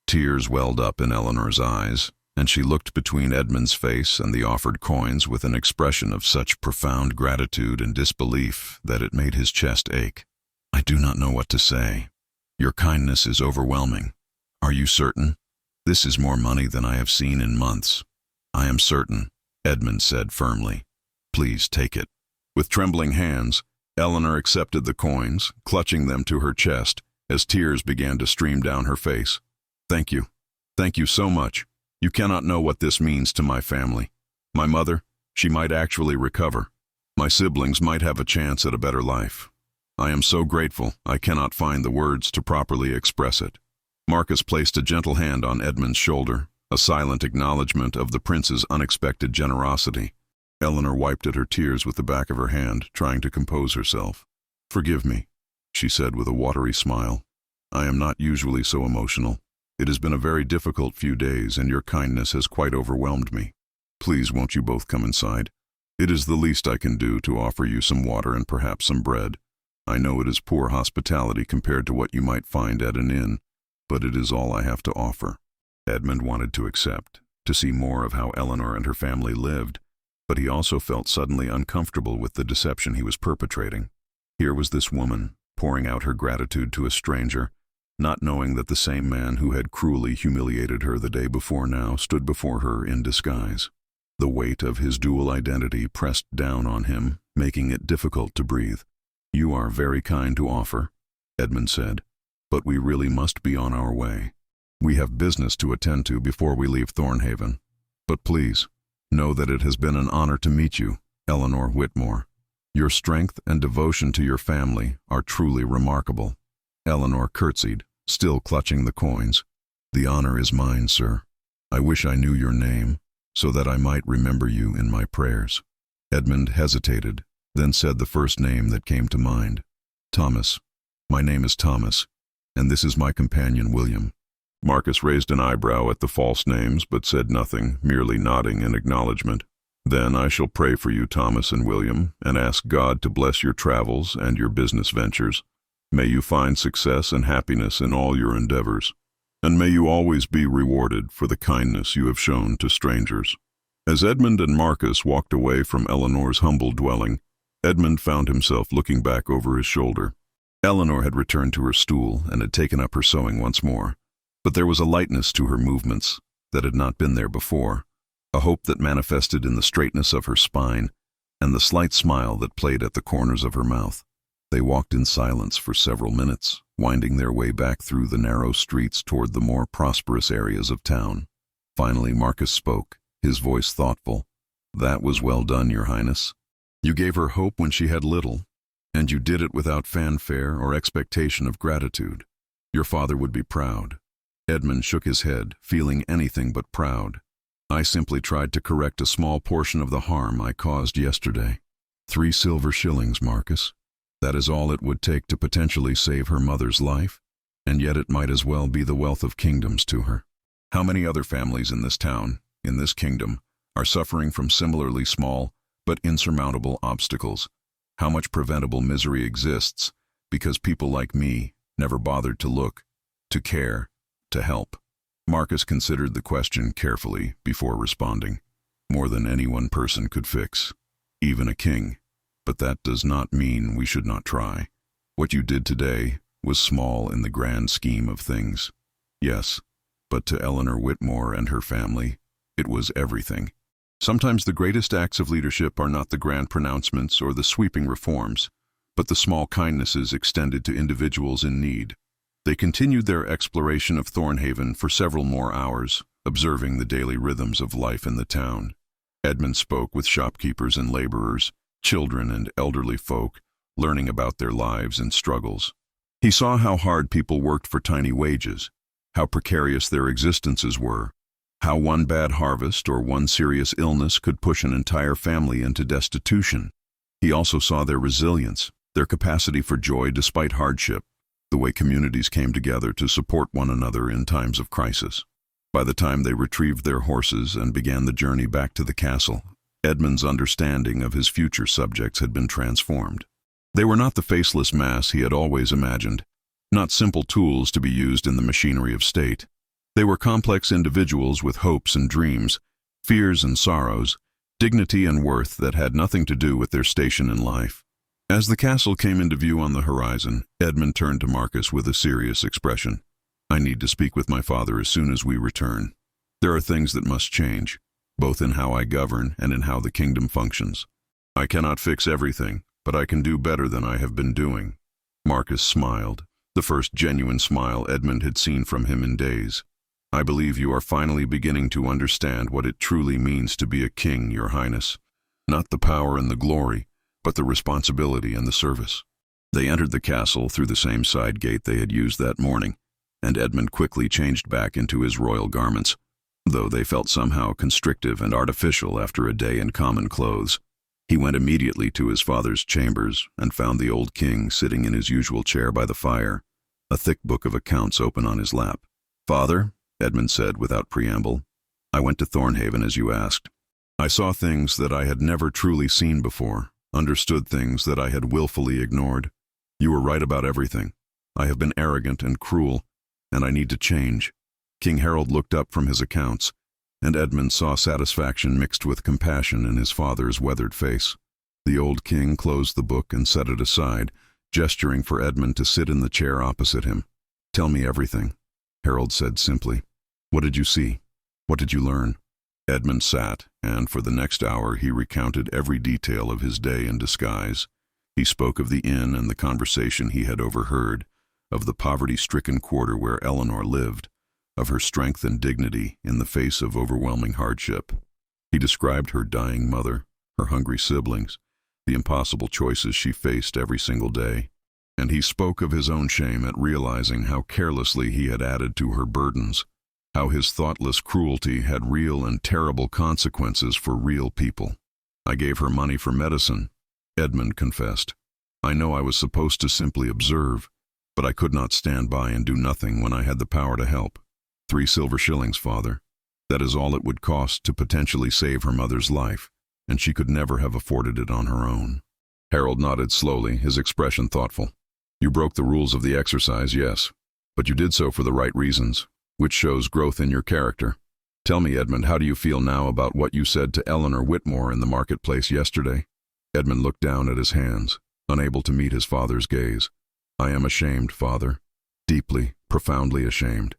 Tears welled up in Eleanor's eyes, and she looked between Edmund's face and the offered coins with an expression of such profound gratitude and disbelief that it made his chest ache. "I do not know what to say. Your kindness is overwhelming. Are you certain? This is more money than I have seen in months." "I am certain," Edmund said firmly. "Please take it." With trembling hands, Eleanor accepted the coins, clutching them to her chest as tears began to stream down her face. "Thank you. Thank you so much. You cannot know what this means to my family. My mother, she might actually recover. My siblings might have a chance at a better life. I am so grateful I cannot find the words to properly express it. Marcus placed a gentle hand on Edmund's shoulder, a silent acknowledgement of the prince's unexpected generosity. Eleanor wiped at her tears with the back of her hand, trying to compose herself. "Forgive me," she said with a watery smile. "I am not usually so emotional. It has been a very difficult few days, and your kindness has quite overwhelmed me. Please, won't you both come inside? It is the least I can do to offer you some water and perhaps some bread. I know it is poor hospitality compared to what you might find at an inn, but it is all I have to offer." Edmund wanted to accept, to see more of how Eleanor and her family lived, but he also felt suddenly uncomfortable with the deception he was perpetrating. Here was this woman, pouring out her gratitude to a stranger, not knowing that the same man who had cruelly humiliated her the day before now stood before her in disguise. The weight of his dual identity pressed down on him, making it difficult to breathe. "You are very kind to offer," Edmund said, "but we really must be on our way. We have business to attend to before we leave Thornhaven. But please, know that it has been an honor to meet you, Eleanor Whitmore. Your strength and devotion to your family are truly remarkable." Eleanor curtsied, still clutching the coins. "The honor is mine, sir. I wish I knew your name, so that I might remember you in my prayers." Edmund hesitated, then said the first name that came to mind. "Thomas. My name is Thomas, and this is my companion William." Marcus raised an eyebrow at the false names, but said nothing, merely nodding in acknowledgement. "Then I shall pray for you, Thomas and William, and ask God to bless your travels and your business ventures. May you find success and happiness in all your endeavors, and may you always be rewarded for the kindness you have shown to strangers." As Edmund and Marcus walked away from Eleanor's humble dwelling, Edmund found himself looking back over his shoulder. Eleanor had returned to her stool and had taken up her sewing once more, but there was a lightness to her movements that had not been there before, a hope that manifested in the straightness of her spine and the slight smile that played at the corners of her mouth. They walked in silence for several minutes, winding their way back through the narrow streets toward the more prosperous areas of town. Finally Marcus spoke, his voice thoughtful. "That was well done, Your Highness. You gave her hope when she had little, and you did it without fanfare or expectation of gratitude. Your father would be proud." Edmund shook his head, feeling anything but proud. "I simply tried to correct a small portion of the harm I caused yesterday. 3 silver shillings, Marcus. That is all it would take to potentially save her mother's life, and yet it might as well be the wealth of kingdoms to her. How many other families in this town, in this kingdom, are suffering from similarly small but insurmountable obstacles? How much preventable misery exists because people like me never bothered to look, to care, to help?" Marcus considered the question carefully before responding. "More than any one person could fix, even a king. But that does not mean we should not try. What you did today was small in the grand scheme of things. Yes, but to Eleanor Whitmore and her family, it was everything. Sometimes the greatest acts of leadership are not the grand pronouncements or the sweeping reforms, but the small kindnesses extended to individuals in need." They continued their exploration of Thornhaven for several more hours, observing the daily rhythms of life in the town. Edmund spoke with shopkeepers and laborers, children and elderly folk, learning about their lives and struggles. He saw how hard people worked for tiny wages, how precarious their existences were, how one bad harvest or one serious illness could push an entire family into destitution. He also saw their resilience, their capacity for joy despite hardship, the way communities came together to support one another in times of crisis. By the time they retrieved their horses and began the journey back to the castle, Edmund's understanding of his future subjects had been transformed. They were not the faceless mass he had always imagined, not simple tools to be used in the machinery of state. They were complex individuals with hopes and dreams, fears and sorrows, dignity and worth that had nothing to do with their station in life. As the castle came into view on the horizon, Edmund turned to Marcus with a serious expression. "I need to speak with my father as soon as we return. There are things that must change, both in how I govern and in how the kingdom functions. I cannot fix everything, but I can do better than I have been doing." Marcus smiled, the first genuine smile Edmund had seen from him in days. "I believe you are finally beginning to understand what it truly means to be a king, Your Highness. Not the power and the glory, but the responsibility and the service. They entered the castle through the same side gate they had used that morning, and Edmund quickly changed back into his royal garments, though they felt somehow constrictive and artificial after a day in common clothes. He went immediately to his father's chambers and found the old king sitting in his usual chair by the fire, a thick book of accounts open on his lap. "Father," Edmund said without preamble, "I went to Thornhaven as you asked. I saw things that I had never truly seen before, understood things that I had willfully ignored. You were right about everything. I have been arrogant and cruel, and I need to change." King Harold looked up from his accounts, and Edmund saw satisfaction mixed with compassion in his father's weathered face. The old king closed the book and set it aside, gesturing for Edmund to sit in the chair opposite him. "Tell me everything," Harold said simply. "What did you see? What did you learn?" Edmund sat, and for the next hour he recounted every detail of his day in disguise. He spoke of the inn and the conversation he had overheard, of the poverty-stricken quarter where Eleanor lived, of her strength and dignity in the face of overwhelming hardship. He described her dying mother, her hungry siblings, the impossible choices she faced every single day, and he spoke of his own shame at realizing how carelessly he had added to her burdens, how his thoughtless cruelty had real and terrible consequences for real people. "I gave her money for medicine," Edmund confessed. "I know I was supposed to simply observe, but I could not stand by and do nothing when I had the power to help. 3 silver shillings, father. That is all it would cost to potentially save her mother's life, and she could never have afforded it on her own." Harold nodded slowly, his expression thoughtful. "You broke the rules of the exercise, yes, but you did so for the right reasons, which shows growth in your character. Tell me, Edmund, how do you feel now about what you said to Eleanor Whitmore in the marketplace yesterday?" Edmund looked down at his hands, unable to meet his father's gaze. "I am ashamed, father. Deeply, profoundly ashamed.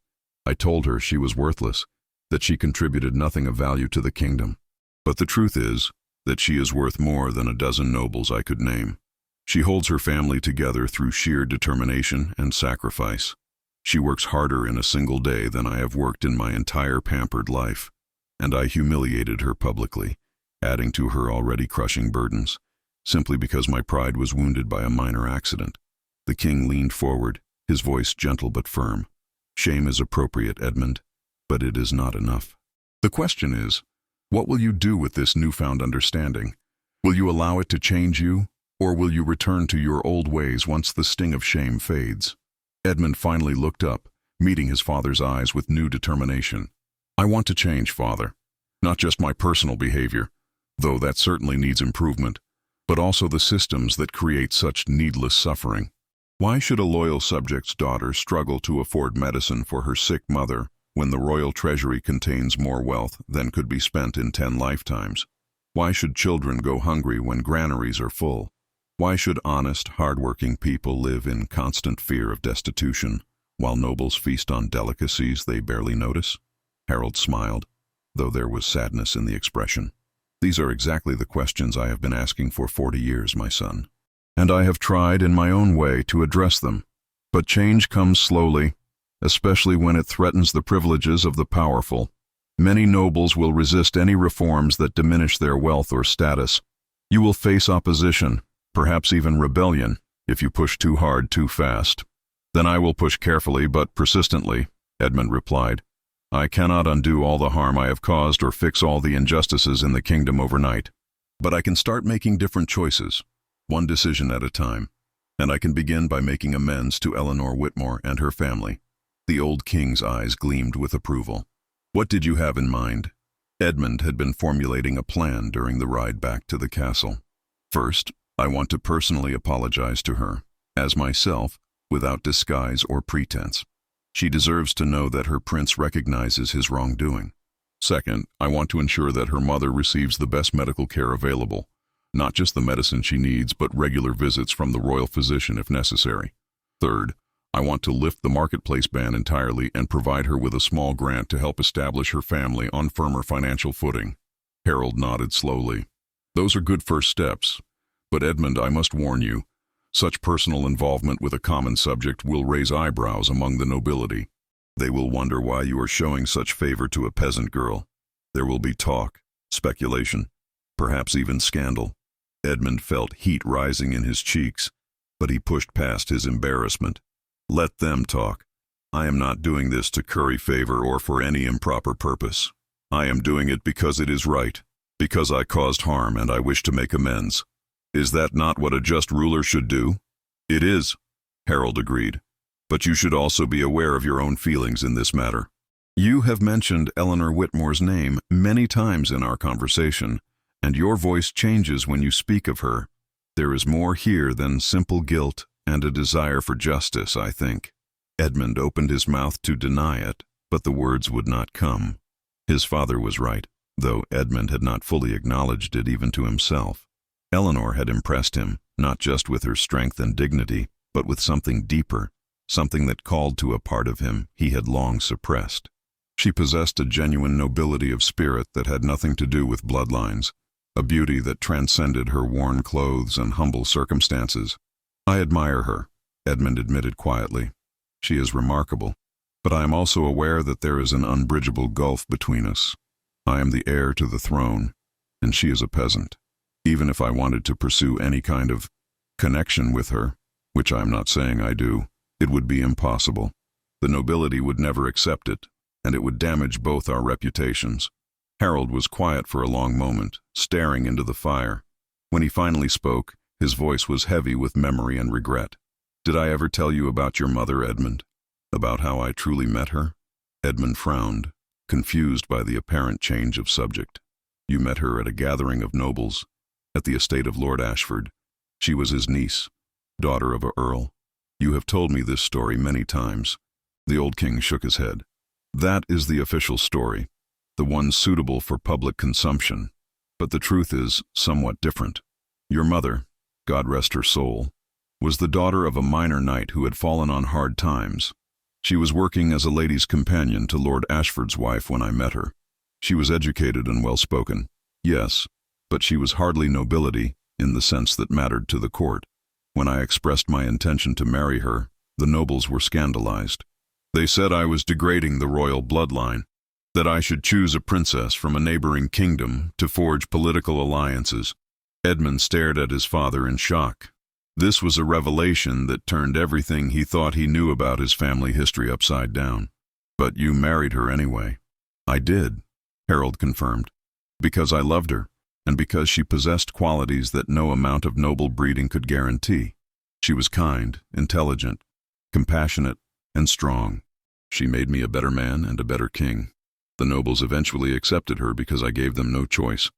I told her she was worthless, that she contributed nothing of value to the kingdom. But the truth is that she is worth more than a dozen nobles I could name. She holds her family together through sheer determination and sacrifice. She works harder in a single day than I have worked in my entire pampered life, and I humiliated her publicly, adding to her already crushing burdens, simply because my pride was wounded by a minor accident." The king leaned forward, his voice gentle but firm. "Shame is appropriate, Edmund, but it is not enough. The question is, what will you do with this newfound understanding? Will you allow it to change you, or will you return to your old ways once the sting of shame fades?" Edmund finally looked up, meeting his father's eyes with new determination. "I want to change, father. Not just my personal behavior, though that certainly needs improvement, but also the systems that create such needless suffering. Why should a loyal subject's daughter struggle to afford medicine for her sick mother when the royal treasury contains more wealth than could be spent in 10 lifetimes? Why should children go hungry when granaries are full? Why should honest, hard-working people live in constant fear of destitution, while nobles feast on delicacies they barely notice?" Harold smiled, though there was sadness in the expression. "These are exactly the questions I have been asking for 40 years, my son. And I have tried in my own way to address them. But change comes slowly, especially when it threatens the privileges of the powerful. Many nobles will resist any reforms that diminish their wealth or status. You will face opposition, perhaps even rebellion, if you push too hard too fast." "Then I will push carefully but persistently," Edmund replied. "I cannot undo all the harm I have caused or fix all the injustices in the kingdom overnight. But I can start making different choices, one decision at a time, and I can begin by making amends to Eleanor Whitmore and her family." The old king's eyes gleamed with approval. "What did you have in mind?" Edmund had been formulating a plan during the ride back to the castle. "First, I want to personally apologize to her, as myself, without disguise or pretense. She deserves to know that her prince recognizes his wrongdoing. Second, I want to ensure that her mother receives the best medical care available, not just the medicine she needs, but regular visits from the royal physician if necessary. Third, I want to lift the marketplace ban entirely and provide her with a small grant to help establish her family on firmer financial footing." Harold nodded slowly. "Those are good first steps. But Edmund, I must warn you, such personal involvement with a common subject will raise eyebrows among the nobility. They will wonder why you are showing such favor to a peasant girl. There will be talk, speculation, perhaps even scandal. Edmund felt heat rising in his cheeks, but he pushed past his embarrassment. Let them talk. I am not doing this to curry favor or for any improper purpose. I am doing it because it is right, because I caused harm and I wish to make amends. Is that not what a just ruler should do? It is, Harold agreed. But you should also be aware of your own feelings in this matter. You have mentioned Eleanor Whitmore's name many times in our conversation, and your voice changes when you speak of her. There is more here than simple guilt and a desire for justice, I think. Edmund opened his mouth to deny it, but the words would not come. His father was right, though Edmund had not fully acknowledged it even to himself. Eleanor had impressed him, not just with her strength and dignity, but with something deeper, something that called to a part of him he had long suppressed. She possessed a genuine nobility of spirit that had nothing to do with bloodlines, a beauty that transcended her worn clothes and humble circumstances. I admire her, Edmund admitted quietly. She is remarkable, but I am also aware that there is an unbridgeable gulf between us. I am the heir to the throne, and she is a peasant. Even if I wanted to pursue any kind of connection with her, which I am not saying I do, it would be impossible. The nobility would never accept it, and it would damage both our reputations. Harold was quiet for a long moment, staring into the fire. When he finally spoke, his voice was heavy with memory and regret. Did I ever tell you about your mother, Edmund? About how I truly met her? Edmund frowned, confused by the apparent change of subject. You met her at a gathering of nobles, at the estate of Lord Ashford. She was his niece, daughter of a earl. You have told me this story many times. The old king shook his head. That is the official story, the one suitable for public consumption. But the truth is somewhat different. Your mother, God rest her soul, was the daughter of a minor knight who had fallen on hard times. She was working as a lady's companion to Lord Ashford's wife when I met her. She was educated and well-spoken, yes, but she was hardly nobility in the sense that mattered to the court. When I expressed my intention to marry her, the nobles were scandalized. They said I was degrading the royal bloodline, that I should choose a princess from a neighboring kingdom to forge political alliances. Edmund stared at his father in shock. This was a revelation that turned everything he thought he knew about his family history upside down. But you married her anyway. I did, Harold confirmed, because I loved her, and because she possessed qualities that no amount of noble breeding could guarantee. She was kind, intelligent, compassionate, and strong. She made me a better man and a better king. The nobles eventually accepted her because I gave them no choice,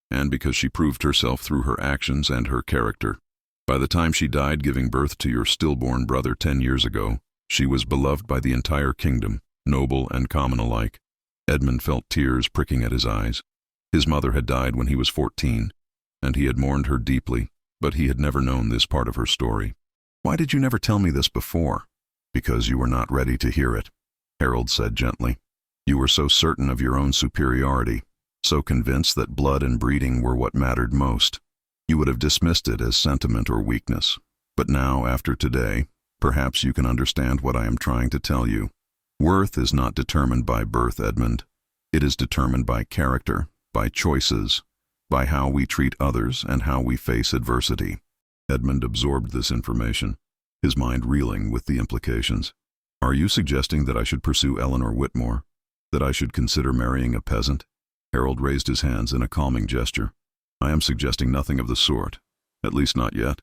and because she proved herself through her actions and her character. By the time she died giving birth to your stillborn brother 10 years ago, she was beloved by the entire kingdom, noble and common alike. Edmund felt tears pricking at his eyes. His mother had died when he was 14, and he had mourned her deeply, but he had never known this part of her story. Why did you never tell me this before? Because you were not ready to hear it, Harold said gently. You were so certain of your own superiority, so convinced that blood and breeding were what mattered most. You would have dismissed it as sentiment or weakness. But now, after today, perhaps you can understand what I am trying to tell you. Worth is not determined by birth, Edmund. It is determined by character, by choices, by how we treat others and how we face adversity. Edmund absorbed this information, his mind reeling with the implications. Are you suggesting that I should pursue Eleanor Whitmore? That I should consider marrying a peasant? Harold raised his hands in a calming gesture. I am suggesting nothing of the sort, at least not yet.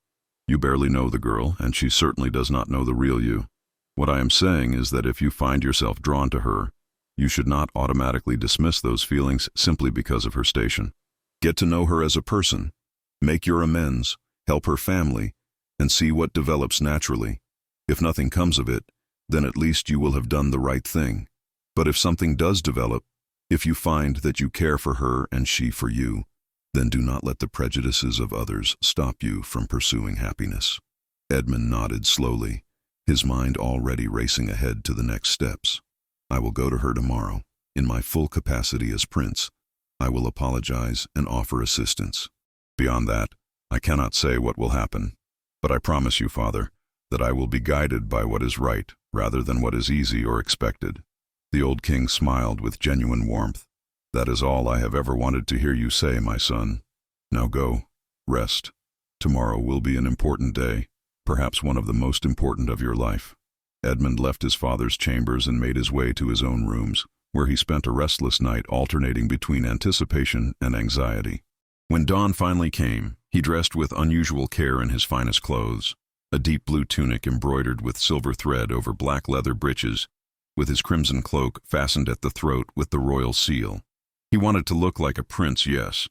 You barely know the girl, and she certainly does not know the real you. What I am saying is that if you find yourself drawn to her, you should not automatically dismiss those feelings simply because of her station. Get to know her as a person, make your amends, help her family, and see what develops naturally. If nothing comes of it, then at least you will have done the right thing. But if something does develop, if you find that you care for her and she for you, then do not let the prejudices of others stop you from pursuing happiness. Edmund nodded slowly, his mind already racing ahead to the next steps. I will go to her tomorrow, in my full capacity as prince. I will apologize and offer assistance. Beyond that, I cannot say what will happen. But I promise you, Father, that I will be guided by what is right rather than what is easy or expected. The old king smiled with genuine warmth. That is all I have ever wanted to hear you say, my son. Now go, rest, Tomorrow will be an important day, perhaps one of the most important of your life. Edmund left his father's chambers and made his way to his own rooms, where he spent a restless night alternating between anticipation and anxiety. When dawn finally came, he dressed with unusual care in his finest clothes, a deep blue tunic embroidered with silver thread over black leather breeches, with his crimson cloak fastened at the throat with the royal seal. He wanted to look like a prince, yes,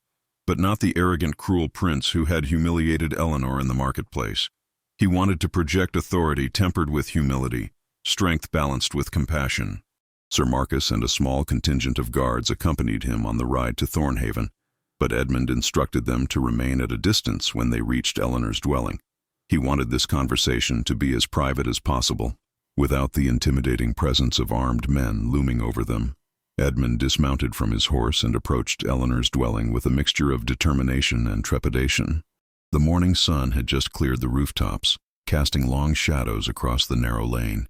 but not the arrogant, cruel prince who had humiliated Eleanor in the marketplace. He wanted to project authority tempered with humility, strength balanced with compassion. Sir Marcus and a small contingent of guards accompanied him on the ride to Thornhaven, but Edmund instructed them to remain at a distance when they reached Eleanor's dwelling. He wanted this conversation to be as private as possible, without the intimidating presence of armed men looming over them. Edmund dismounted from his horse and approached Eleanor's dwelling with a mixture of determination and trepidation. The morning sun had just cleared the rooftops, casting long shadows across the narrow lane.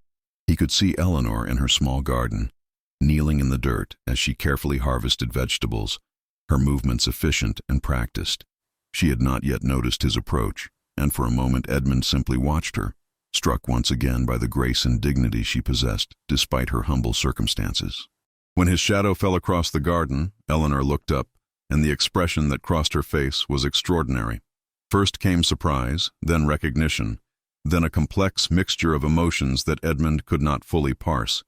He could see Eleanor in her small garden, kneeling in the dirt as she carefully harvested vegetables, her movements efficient and practiced. She had not yet noticed his approach, and for a moment Edmund simply watched her, struck once again by the grace and dignity she possessed despite her humble circumstances. When his shadow fell across the garden, Eleanor looked up, and the expression that crossed her face was extraordinary. First came surprise, then recognition, then a complex mixture of emotions that Edmund could not fully parse.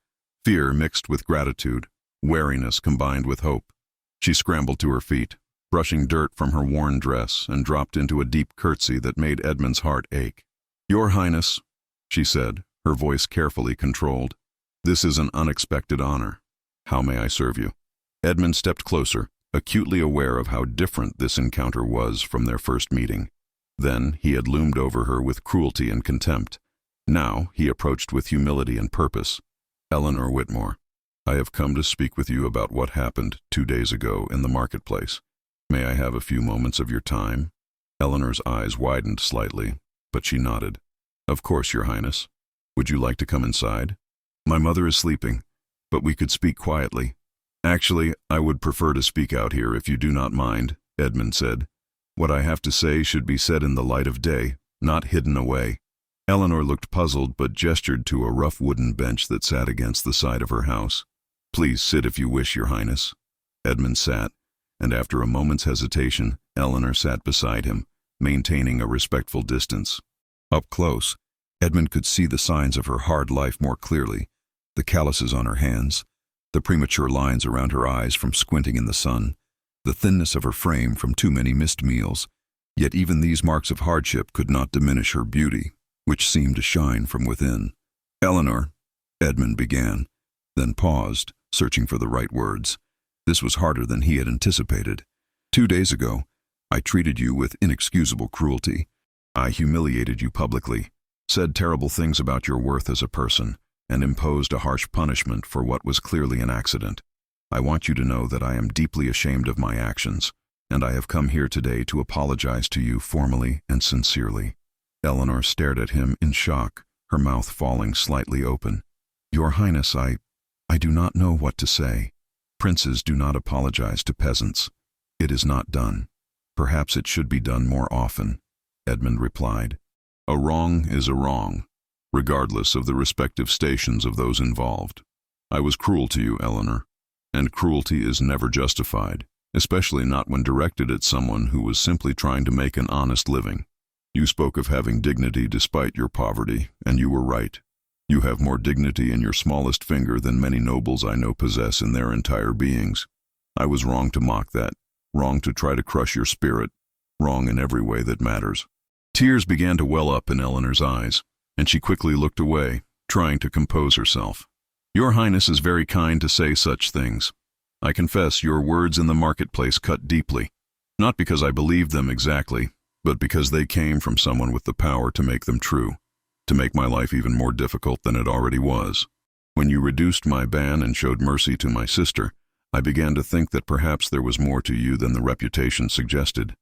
Fear mixed with gratitude, wariness combined with hope. She scrambled to her feet, brushing dirt from her worn dress, and dropped into a deep curtsy that made Edmund's heart ache. "Your Highness," she said, her voice carefully controlled, "this is an unexpected honor. How may I serve you?" Edmund stepped closer, acutely aware of how different this encounter was from their first meeting. Then he had loomed over her with cruelty and contempt. Now he approached with humility and purpose. "Eleanor Whitmore, I have come to speak with you about what happened 2 days ago in the marketplace. May I have a few moments of your time?" Eleanor's eyes widened slightly, but she nodded. "Of course, Your Highness. Would you like to come inside? My mother is sleeping, but we could speak quietly." "Actually, I would prefer to speak out here if you do not mind," Edmund said. "What I have to say should be said in the light of day, not hidden away." Eleanor looked puzzled but gestured to a rough wooden bench that sat against the side of her house. "Please sit if you wish, Your Highness." Edmund sat, and after a moment's hesitation, Eleanor sat beside him, maintaining a respectful distance. Up close, Edmund could see the signs of her hard life more clearly, the calluses on her hands, the premature lines around her eyes from squinting in the sun, the thinness of her frame from too many missed meals. Yet even these marks of hardship could not diminish her beauty, which seemed to shine from within. "Eleanor," Edmund began, then paused, searching for the right words. This was harder than he had anticipated. "2 days ago, I treated you with inexcusable cruelty. I humiliated you publicly, said terrible things about your worth as a person, and imposed a harsh punishment for what was clearly an accident. I want you to know that I am deeply ashamed of my actions, and I have come here today to apologize to you formally and sincerely." Eleanor stared at him in shock, her mouth falling slightly open. "Your Highness, I do not know what to say. Princes do not apologize to peasants. It is not done. Perhaps it should be done more often," Edmund replied. "A wrong is a wrong, regardless of the respective stations of those involved. I was cruel to you, Eleanor, and cruelty is never justified, especially not when directed at someone who was simply trying to make an honest living. You spoke of having dignity despite your poverty, and you were right. You have more dignity in your smallest finger than many nobles I know possess in their entire beings. I was wrong to mock that, wrong to try to crush your spirit, wrong in every way that matters." Tears began to well up in Eleanor's eyes, and she quickly looked away, trying to compose herself. "Your Highness is very kind to say such things. I confess your words in the marketplace cut deeply, not because I believed them exactly, but because they came from someone with the power to make them true, to make my life even more difficult than it already was. When you reduced my ban and showed mercy to my sister, I began to think that perhaps there was more to you than the reputation suggested.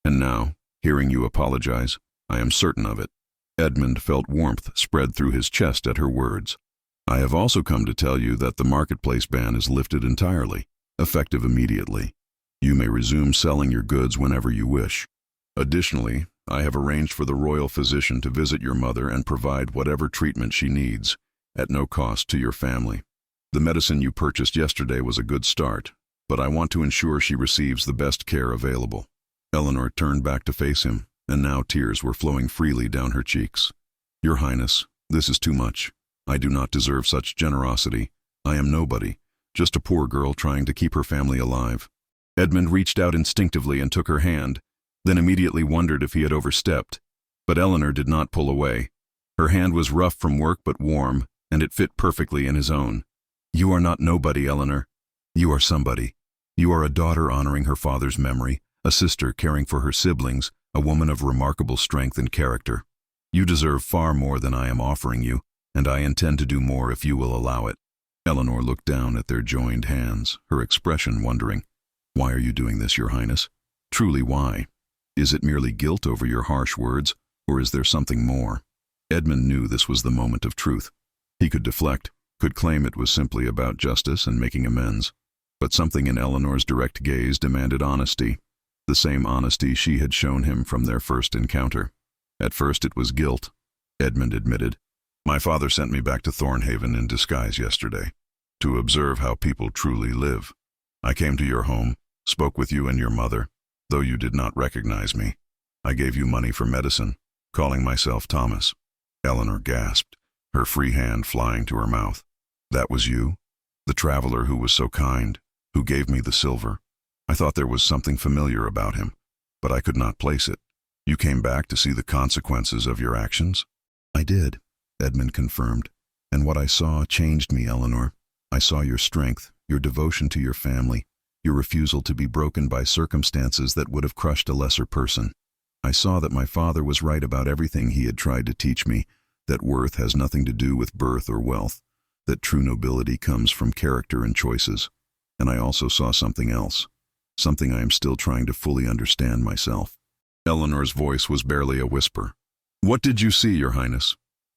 And now, hearing you apologize, I am certain of it." Edmund felt warmth spread through his chest at her words. "I have also come to tell you that the marketplace ban is lifted entirely, effective immediately. You may resume selling your goods whenever you wish. Additionally, I have arranged for the royal physician to visit your mother and provide whatever treatment she needs, at no cost to your family. The medicine you purchased yesterday was a good start, but I want to ensure she receives the best care available." Eleanor turned back to face him, and now tears were flowing freely down her cheeks. "Your Highness, this is too much. I do not deserve such generosity. I am nobody, just a poor girl trying to keep her family alive." Edmund reached out instinctively and took her hand, then immediately wondered if he had overstepped. But Eleanor did not pull away. Her hand was rough from work but warm, and it fit perfectly in his own. "You are not nobody, Eleanor. You are somebody. You are a daughter honoring her father's memory, a sister caring for her siblings, a woman of remarkable strength and character. You deserve far more than I am offering you, and I intend to do more if you will allow it." Eleanor looked down at their joined hands, her expression wondering. "Why are you doing this, Your Highness? Truly, why? Is it merely guilt over your harsh words, or is there something more?" Edmund knew this was the moment of truth. He could deflect, could claim it was simply about justice and making amends. But something in Eleanor's direct gaze demanded honesty, the same honesty she had shown him from their first encounter. At first it was guilt, Edmund admitted. "My father sent me back to Thornhaven in disguise yesterday, to observe how people truly live. I came to your home, spoke with you and your mother, though you did not recognize me. I gave you money for medicine, calling myself Thomas." Eleanor gasped, her free hand flying to her mouth. "That was you? The traveler who was so kind, who gave me the silver? I thought there was something familiar about him, but I could not place it. You came back to see the consequences of your actions?" "I did," Edmund confirmed, "and what I saw changed me, Eleanor. I saw your strength, your devotion to your family, your refusal to be broken by circumstances that would have crushed a lesser person. I saw that my father was right about everything he had tried to teach me, that worth has nothing to do with birth or wealth, that true nobility comes from character and choices. And I also saw something else, something I am still trying to fully understand myself." Eleanor's voice was barely a whisper. "What did you see, Your Highness?"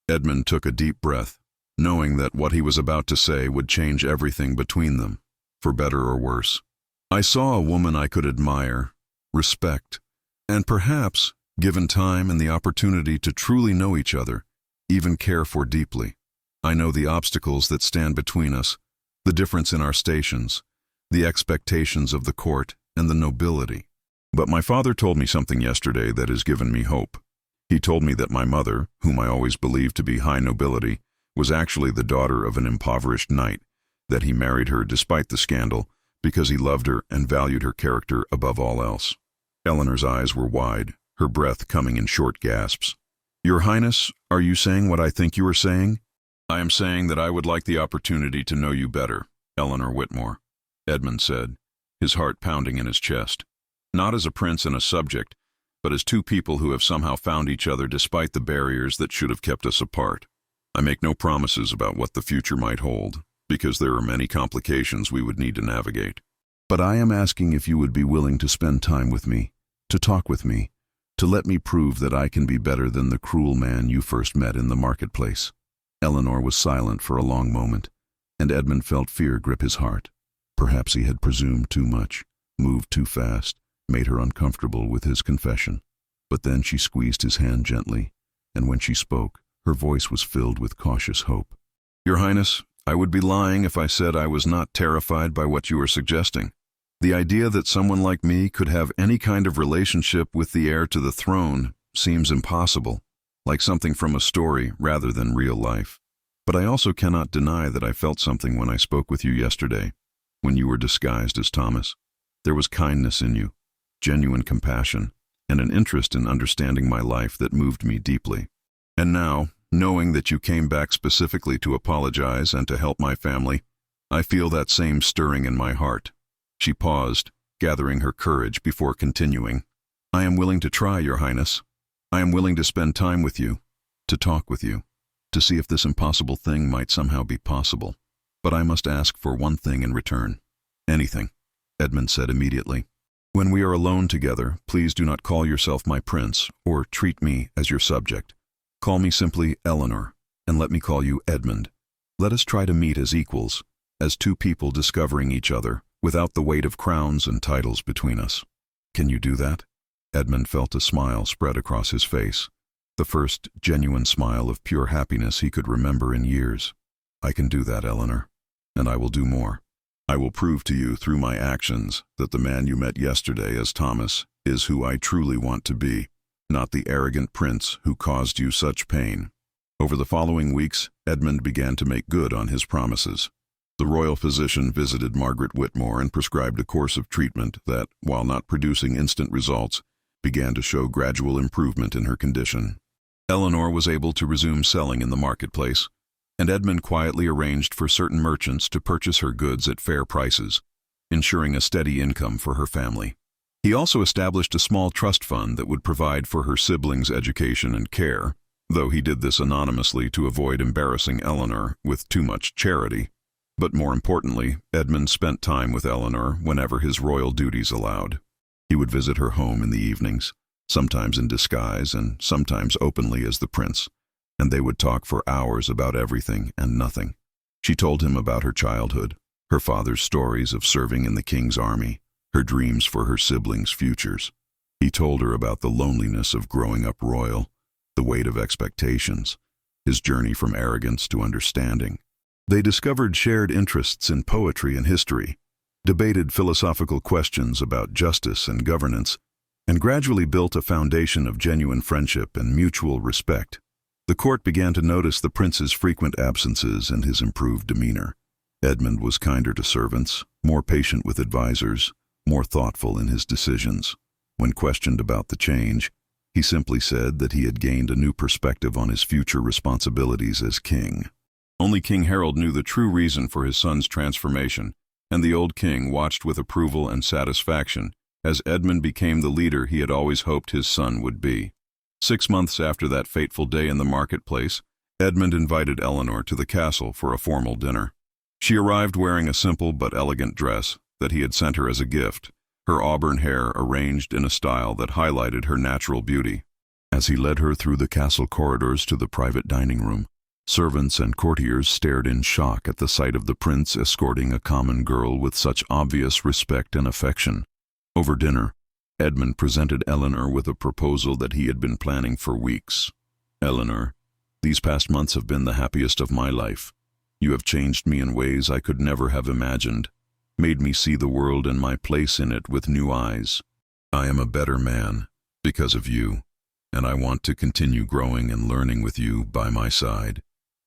Edmund took a deep breath, knowing that what he was about to say would change everything between them, for better or worse. "I saw a woman I could admire, respect, and perhaps, given time and the opportunity to truly know each other, even care for deeply. I know the obstacles that stand between us, the difference in our stations, the expectations of the court, and the nobility. But my father told me something yesterday that has given me hope. He told me that my mother, whom I always believed to be high nobility, was actually the daughter of an impoverished knight, that he married her despite the scandal, because he loved her and valued her character above all else." Eleanor's eyes were wide, her breath coming in short gasps. "Your Highness, are you saying what I think you are saying?" "I am saying that I would like the opportunity to know you better, Eleanor Whitmore," Edmund said, his heart pounding in his chest. "Not as a prince and a subject, but as two people who have somehow found each other despite the barriers that should have kept us apart. I make no promises about what the future might hold, because there are many complications we would need to navigate. But I am asking if you would be willing to spend time with me, to talk with me, to let me prove that I can be better than the cruel man you first met in the marketplace." Eleanor was silent for a long moment, and Edmund felt fear grip his heart. Perhaps he had presumed too much, moved too fast, made her uncomfortable with his confession. But then she squeezed his hand gently, and when she spoke, her voice was filled with cautious hope. "Your Highness, I would be lying if I said I was not terrified by what you are suggesting. The idea that someone like me could have any kind of relationship with the heir to the throne seems impossible, like something from a story rather than real life. But I also cannot deny that I felt something when I spoke with you yesterday, when you were disguised as Thomas. There was kindness in you, genuine compassion, and an interest in understanding my life that moved me deeply. And now, knowing that you came back specifically to apologize and to help my family, I feel that same stirring in my heart." She paused, gathering her courage before continuing. "I am willing to try, Your Highness. I am willing to spend time with you, to talk with you, to see if this impossible thing might somehow be possible. But I must ask for one thing in return." "Anything," Edmund said immediately. "When we are alone together, please do not call yourself my prince or treat me as your subject. Call me simply Eleanor, and let me call you Edmund. Let us try to meet as equals, as two people discovering each other, without the weight of crowns and titles between us. Can you do that?" Edmund felt a smile spread across his face, the first genuine smile of pure happiness he could remember in years. "I can do that, Eleanor, and I will do more. I will prove to you through my actions that the man you met yesterday as Thomas is who I truly want to be, not the arrogant prince who caused you such pain." Over the following weeks, Edmund began to make good on his promises. The royal physician visited Margaret Whitmore and prescribed a course of treatment that, while not producing instant results, began to show gradual improvement in her condition. Eleanor was able to resume selling in the marketplace, and Edmund quietly arranged for certain merchants to purchase her goods at fair prices, ensuring a steady income for her family. He also established a small trust fund that would provide for her siblings' education and care, though he did this anonymously to avoid embarrassing Eleanor with too much charity. But more importantly, Edmund spent time with Eleanor whenever his royal duties allowed. He would visit her home in the evenings, sometimes in disguise and sometimes openly as the prince, and they would talk for hours about everything and nothing. She told him about her childhood, her father's stories of serving in the king's army, her dreams for her siblings' futures. He told her about the loneliness of growing up royal, the weight of expectations, his journey from arrogance to understanding. They discovered shared interests in poetry and history, debated philosophical questions about justice and governance, and gradually built a foundation of genuine friendship and mutual respect. The court began to notice the prince's frequent absences and his improved demeanor. Edmund was kinder to servants, more patient with advisors, more thoughtful in his decisions. When questioned about the change, he simply said that he had gained a new perspective on his future responsibilities as king. Only King Harold knew the true reason for his son's transformation, and the old king watched with approval and satisfaction as Edmund became the leader he had always hoped his son would be. 6 months after that fateful day in the marketplace, Edmund invited Eleanor to the castle for a formal dinner. She arrived wearing a simple but elegant dress that he had sent her as a gift, her auburn hair arranged in a style that highlighted her natural beauty. As he led her through the castle corridors to the private dining room, servants and courtiers stared in shock at the sight of the prince escorting a common girl with such obvious respect and affection. Over dinner, Edmund presented Eleanor with a proposal that he had been planning for weeks. "Eleanor, these past months have been the happiest of my life. You have changed me in ways I could never have imagined, made me see the world and my place in it with new eyes. I am a better man because of you, and I want to continue growing and learning with you by my side."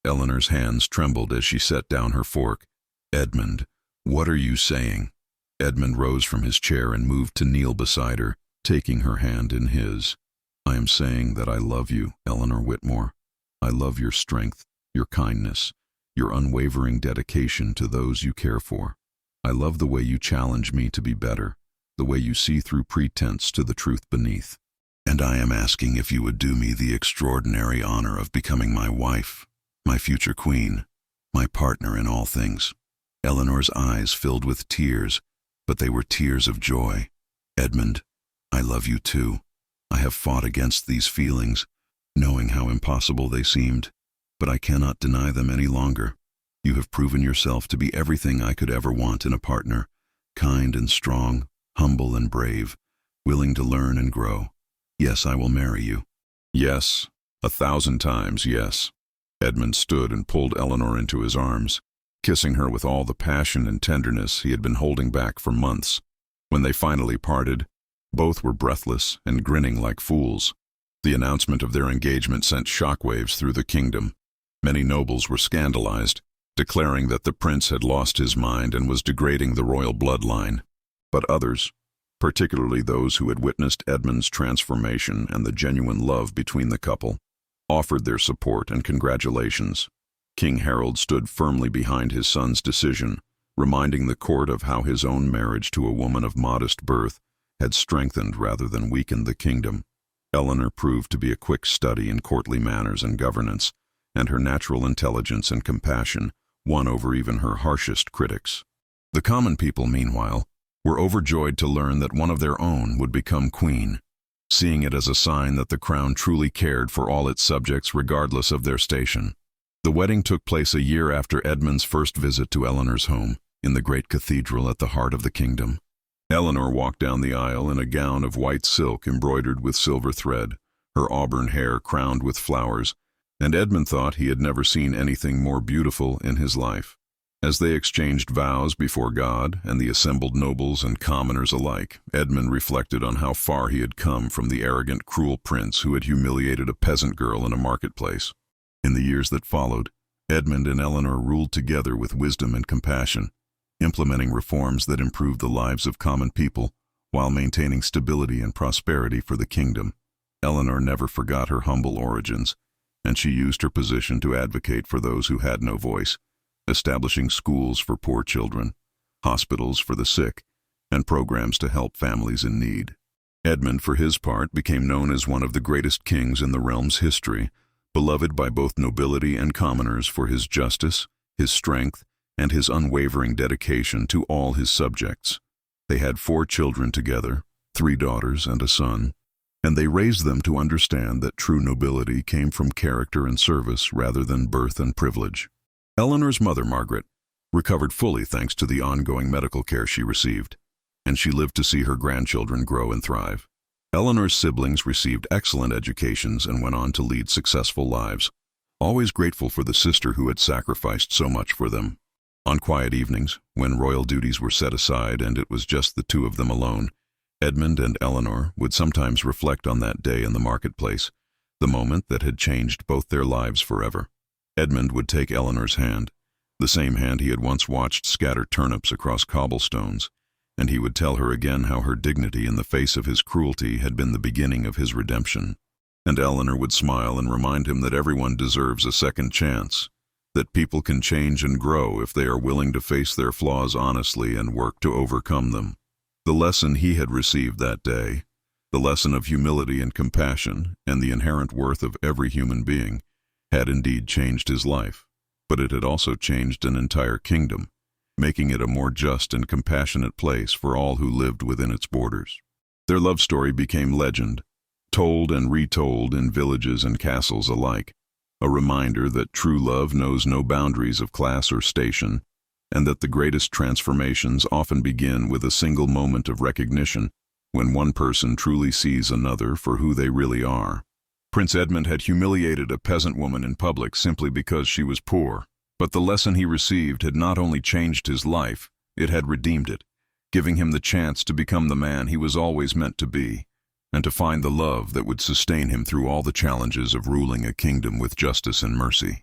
Eleanor's hands trembled as she set down her fork. "Edmund, what are you saying?" Edmund rose from his chair and moved to kneel beside her, taking her hand in his. "I am saying that I love you, Eleanor Whitmore. I love your strength, your kindness, your unwavering dedication to those you care for. I love the way you challenge me to be better, the way you see through pretense to the truth beneath. And I am asking if you would do me the extraordinary honor of becoming my wife, my future queen, my partner in all things." Eleanor's eyes filled with tears, but they were tears of joy. "Edmund, I love you too. I have fought against these feelings, knowing how impossible they seemed, but I cannot deny them any longer. You have proven yourself to be everything I could ever want in a partner, kind and strong, humble and brave, willing to learn and grow. Yes, I will marry you." "Yes, 1,000 times yes." Edmund stood and pulled Eleanor into his arms, kissing her with all the passion and tenderness he had been holding back for months. When they finally parted, both were breathless and grinning like fools. The announcement of their engagement sent shockwaves through the kingdom. Many nobles were scandalized, declaring that the prince had lost his mind and was degrading the royal bloodline. But others, particularly those who had witnessed Edmund's transformation and the genuine love between the couple, offered their support and congratulations. King Harold stood firmly behind his son's decision, reminding the court of how his own marriage to a woman of modest birth had strengthened rather than weakened the kingdom. Eleanor proved to be a quick study in courtly manners and governance, and her natural intelligence and compassion won over even her harshest critics. The common people, meanwhile, were overjoyed to learn that one of their own would become queen, seeing it as a sign that the crown truly cared for all its subjects regardless of their station. The wedding took place a year after Edmund's first visit to Eleanor's home, in the great cathedral at the heart of the kingdom. Eleanor walked down the aisle in a gown of white silk embroidered with silver thread, her auburn hair crowned with flowers, and Edmund thought he had never seen anything more beautiful in his life. As they exchanged vows before God and the assembled nobles and commoners alike, Edmund reflected on how far he had come from the arrogant, cruel prince who had humiliated a peasant girl in a marketplace. In the years that followed, Edmund and Eleanor ruled together with wisdom and compassion, implementing reforms that improved the lives of common people while maintaining stability and prosperity for the kingdom. Eleanor never forgot her humble origins, and she used her position to advocate for those who had no voice, establishing schools for poor children, hospitals for the sick, and programs to help families in need. Edmund, for his part, became known as one of the greatest kings in the realm's history, beloved by both nobility and commoners for his justice, his strength, and his unwavering dedication to all his subjects. They had 4 children together, 3 daughters and a son, and they raised them to understand that true nobility came from character and service rather than birth and privilege. Eleanor's mother, Margaret, recovered fully thanks to the ongoing medical care she received, and she lived to see her grandchildren grow and thrive. Eleanor's siblings received excellent educations and went on to lead successful lives, always grateful for the sister who had sacrificed so much for them. On quiet evenings, when royal duties were set aside and it was just the 2 of them alone, Edmund and Eleanor would sometimes reflect on that day in the marketplace, the moment that had changed both their lives forever. Edmund would take Eleanor's hand, the same hand he had once watched scatter turnips across cobblestones, and he would tell her again how her dignity in the face of his cruelty had been the beginning of his redemption. And Eleanor would smile and remind him that everyone deserves a second chance, that people can change and grow if they are willing to face their flaws honestly and work to overcome them. The lesson he had received that day, the lesson of humility and compassion and the inherent worth of every human being, had indeed changed his life, but it had also changed an entire kingdom, making it a more just and compassionate place for all who lived within its borders. Their love story became legend, told and retold in villages and castles alike, a reminder that true love knows no boundaries of class or station, and that the greatest transformations often begin with a single moment of recognition when one person truly sees another for who they really are. Prince Edmund had humiliated a peasant woman in public simply because she was poor, but the lesson he received had not only changed his life, it had redeemed it, giving him the chance to become the man he was always meant to be, and to find the love that would sustain him through all the challenges of ruling a kingdom with justice and mercy.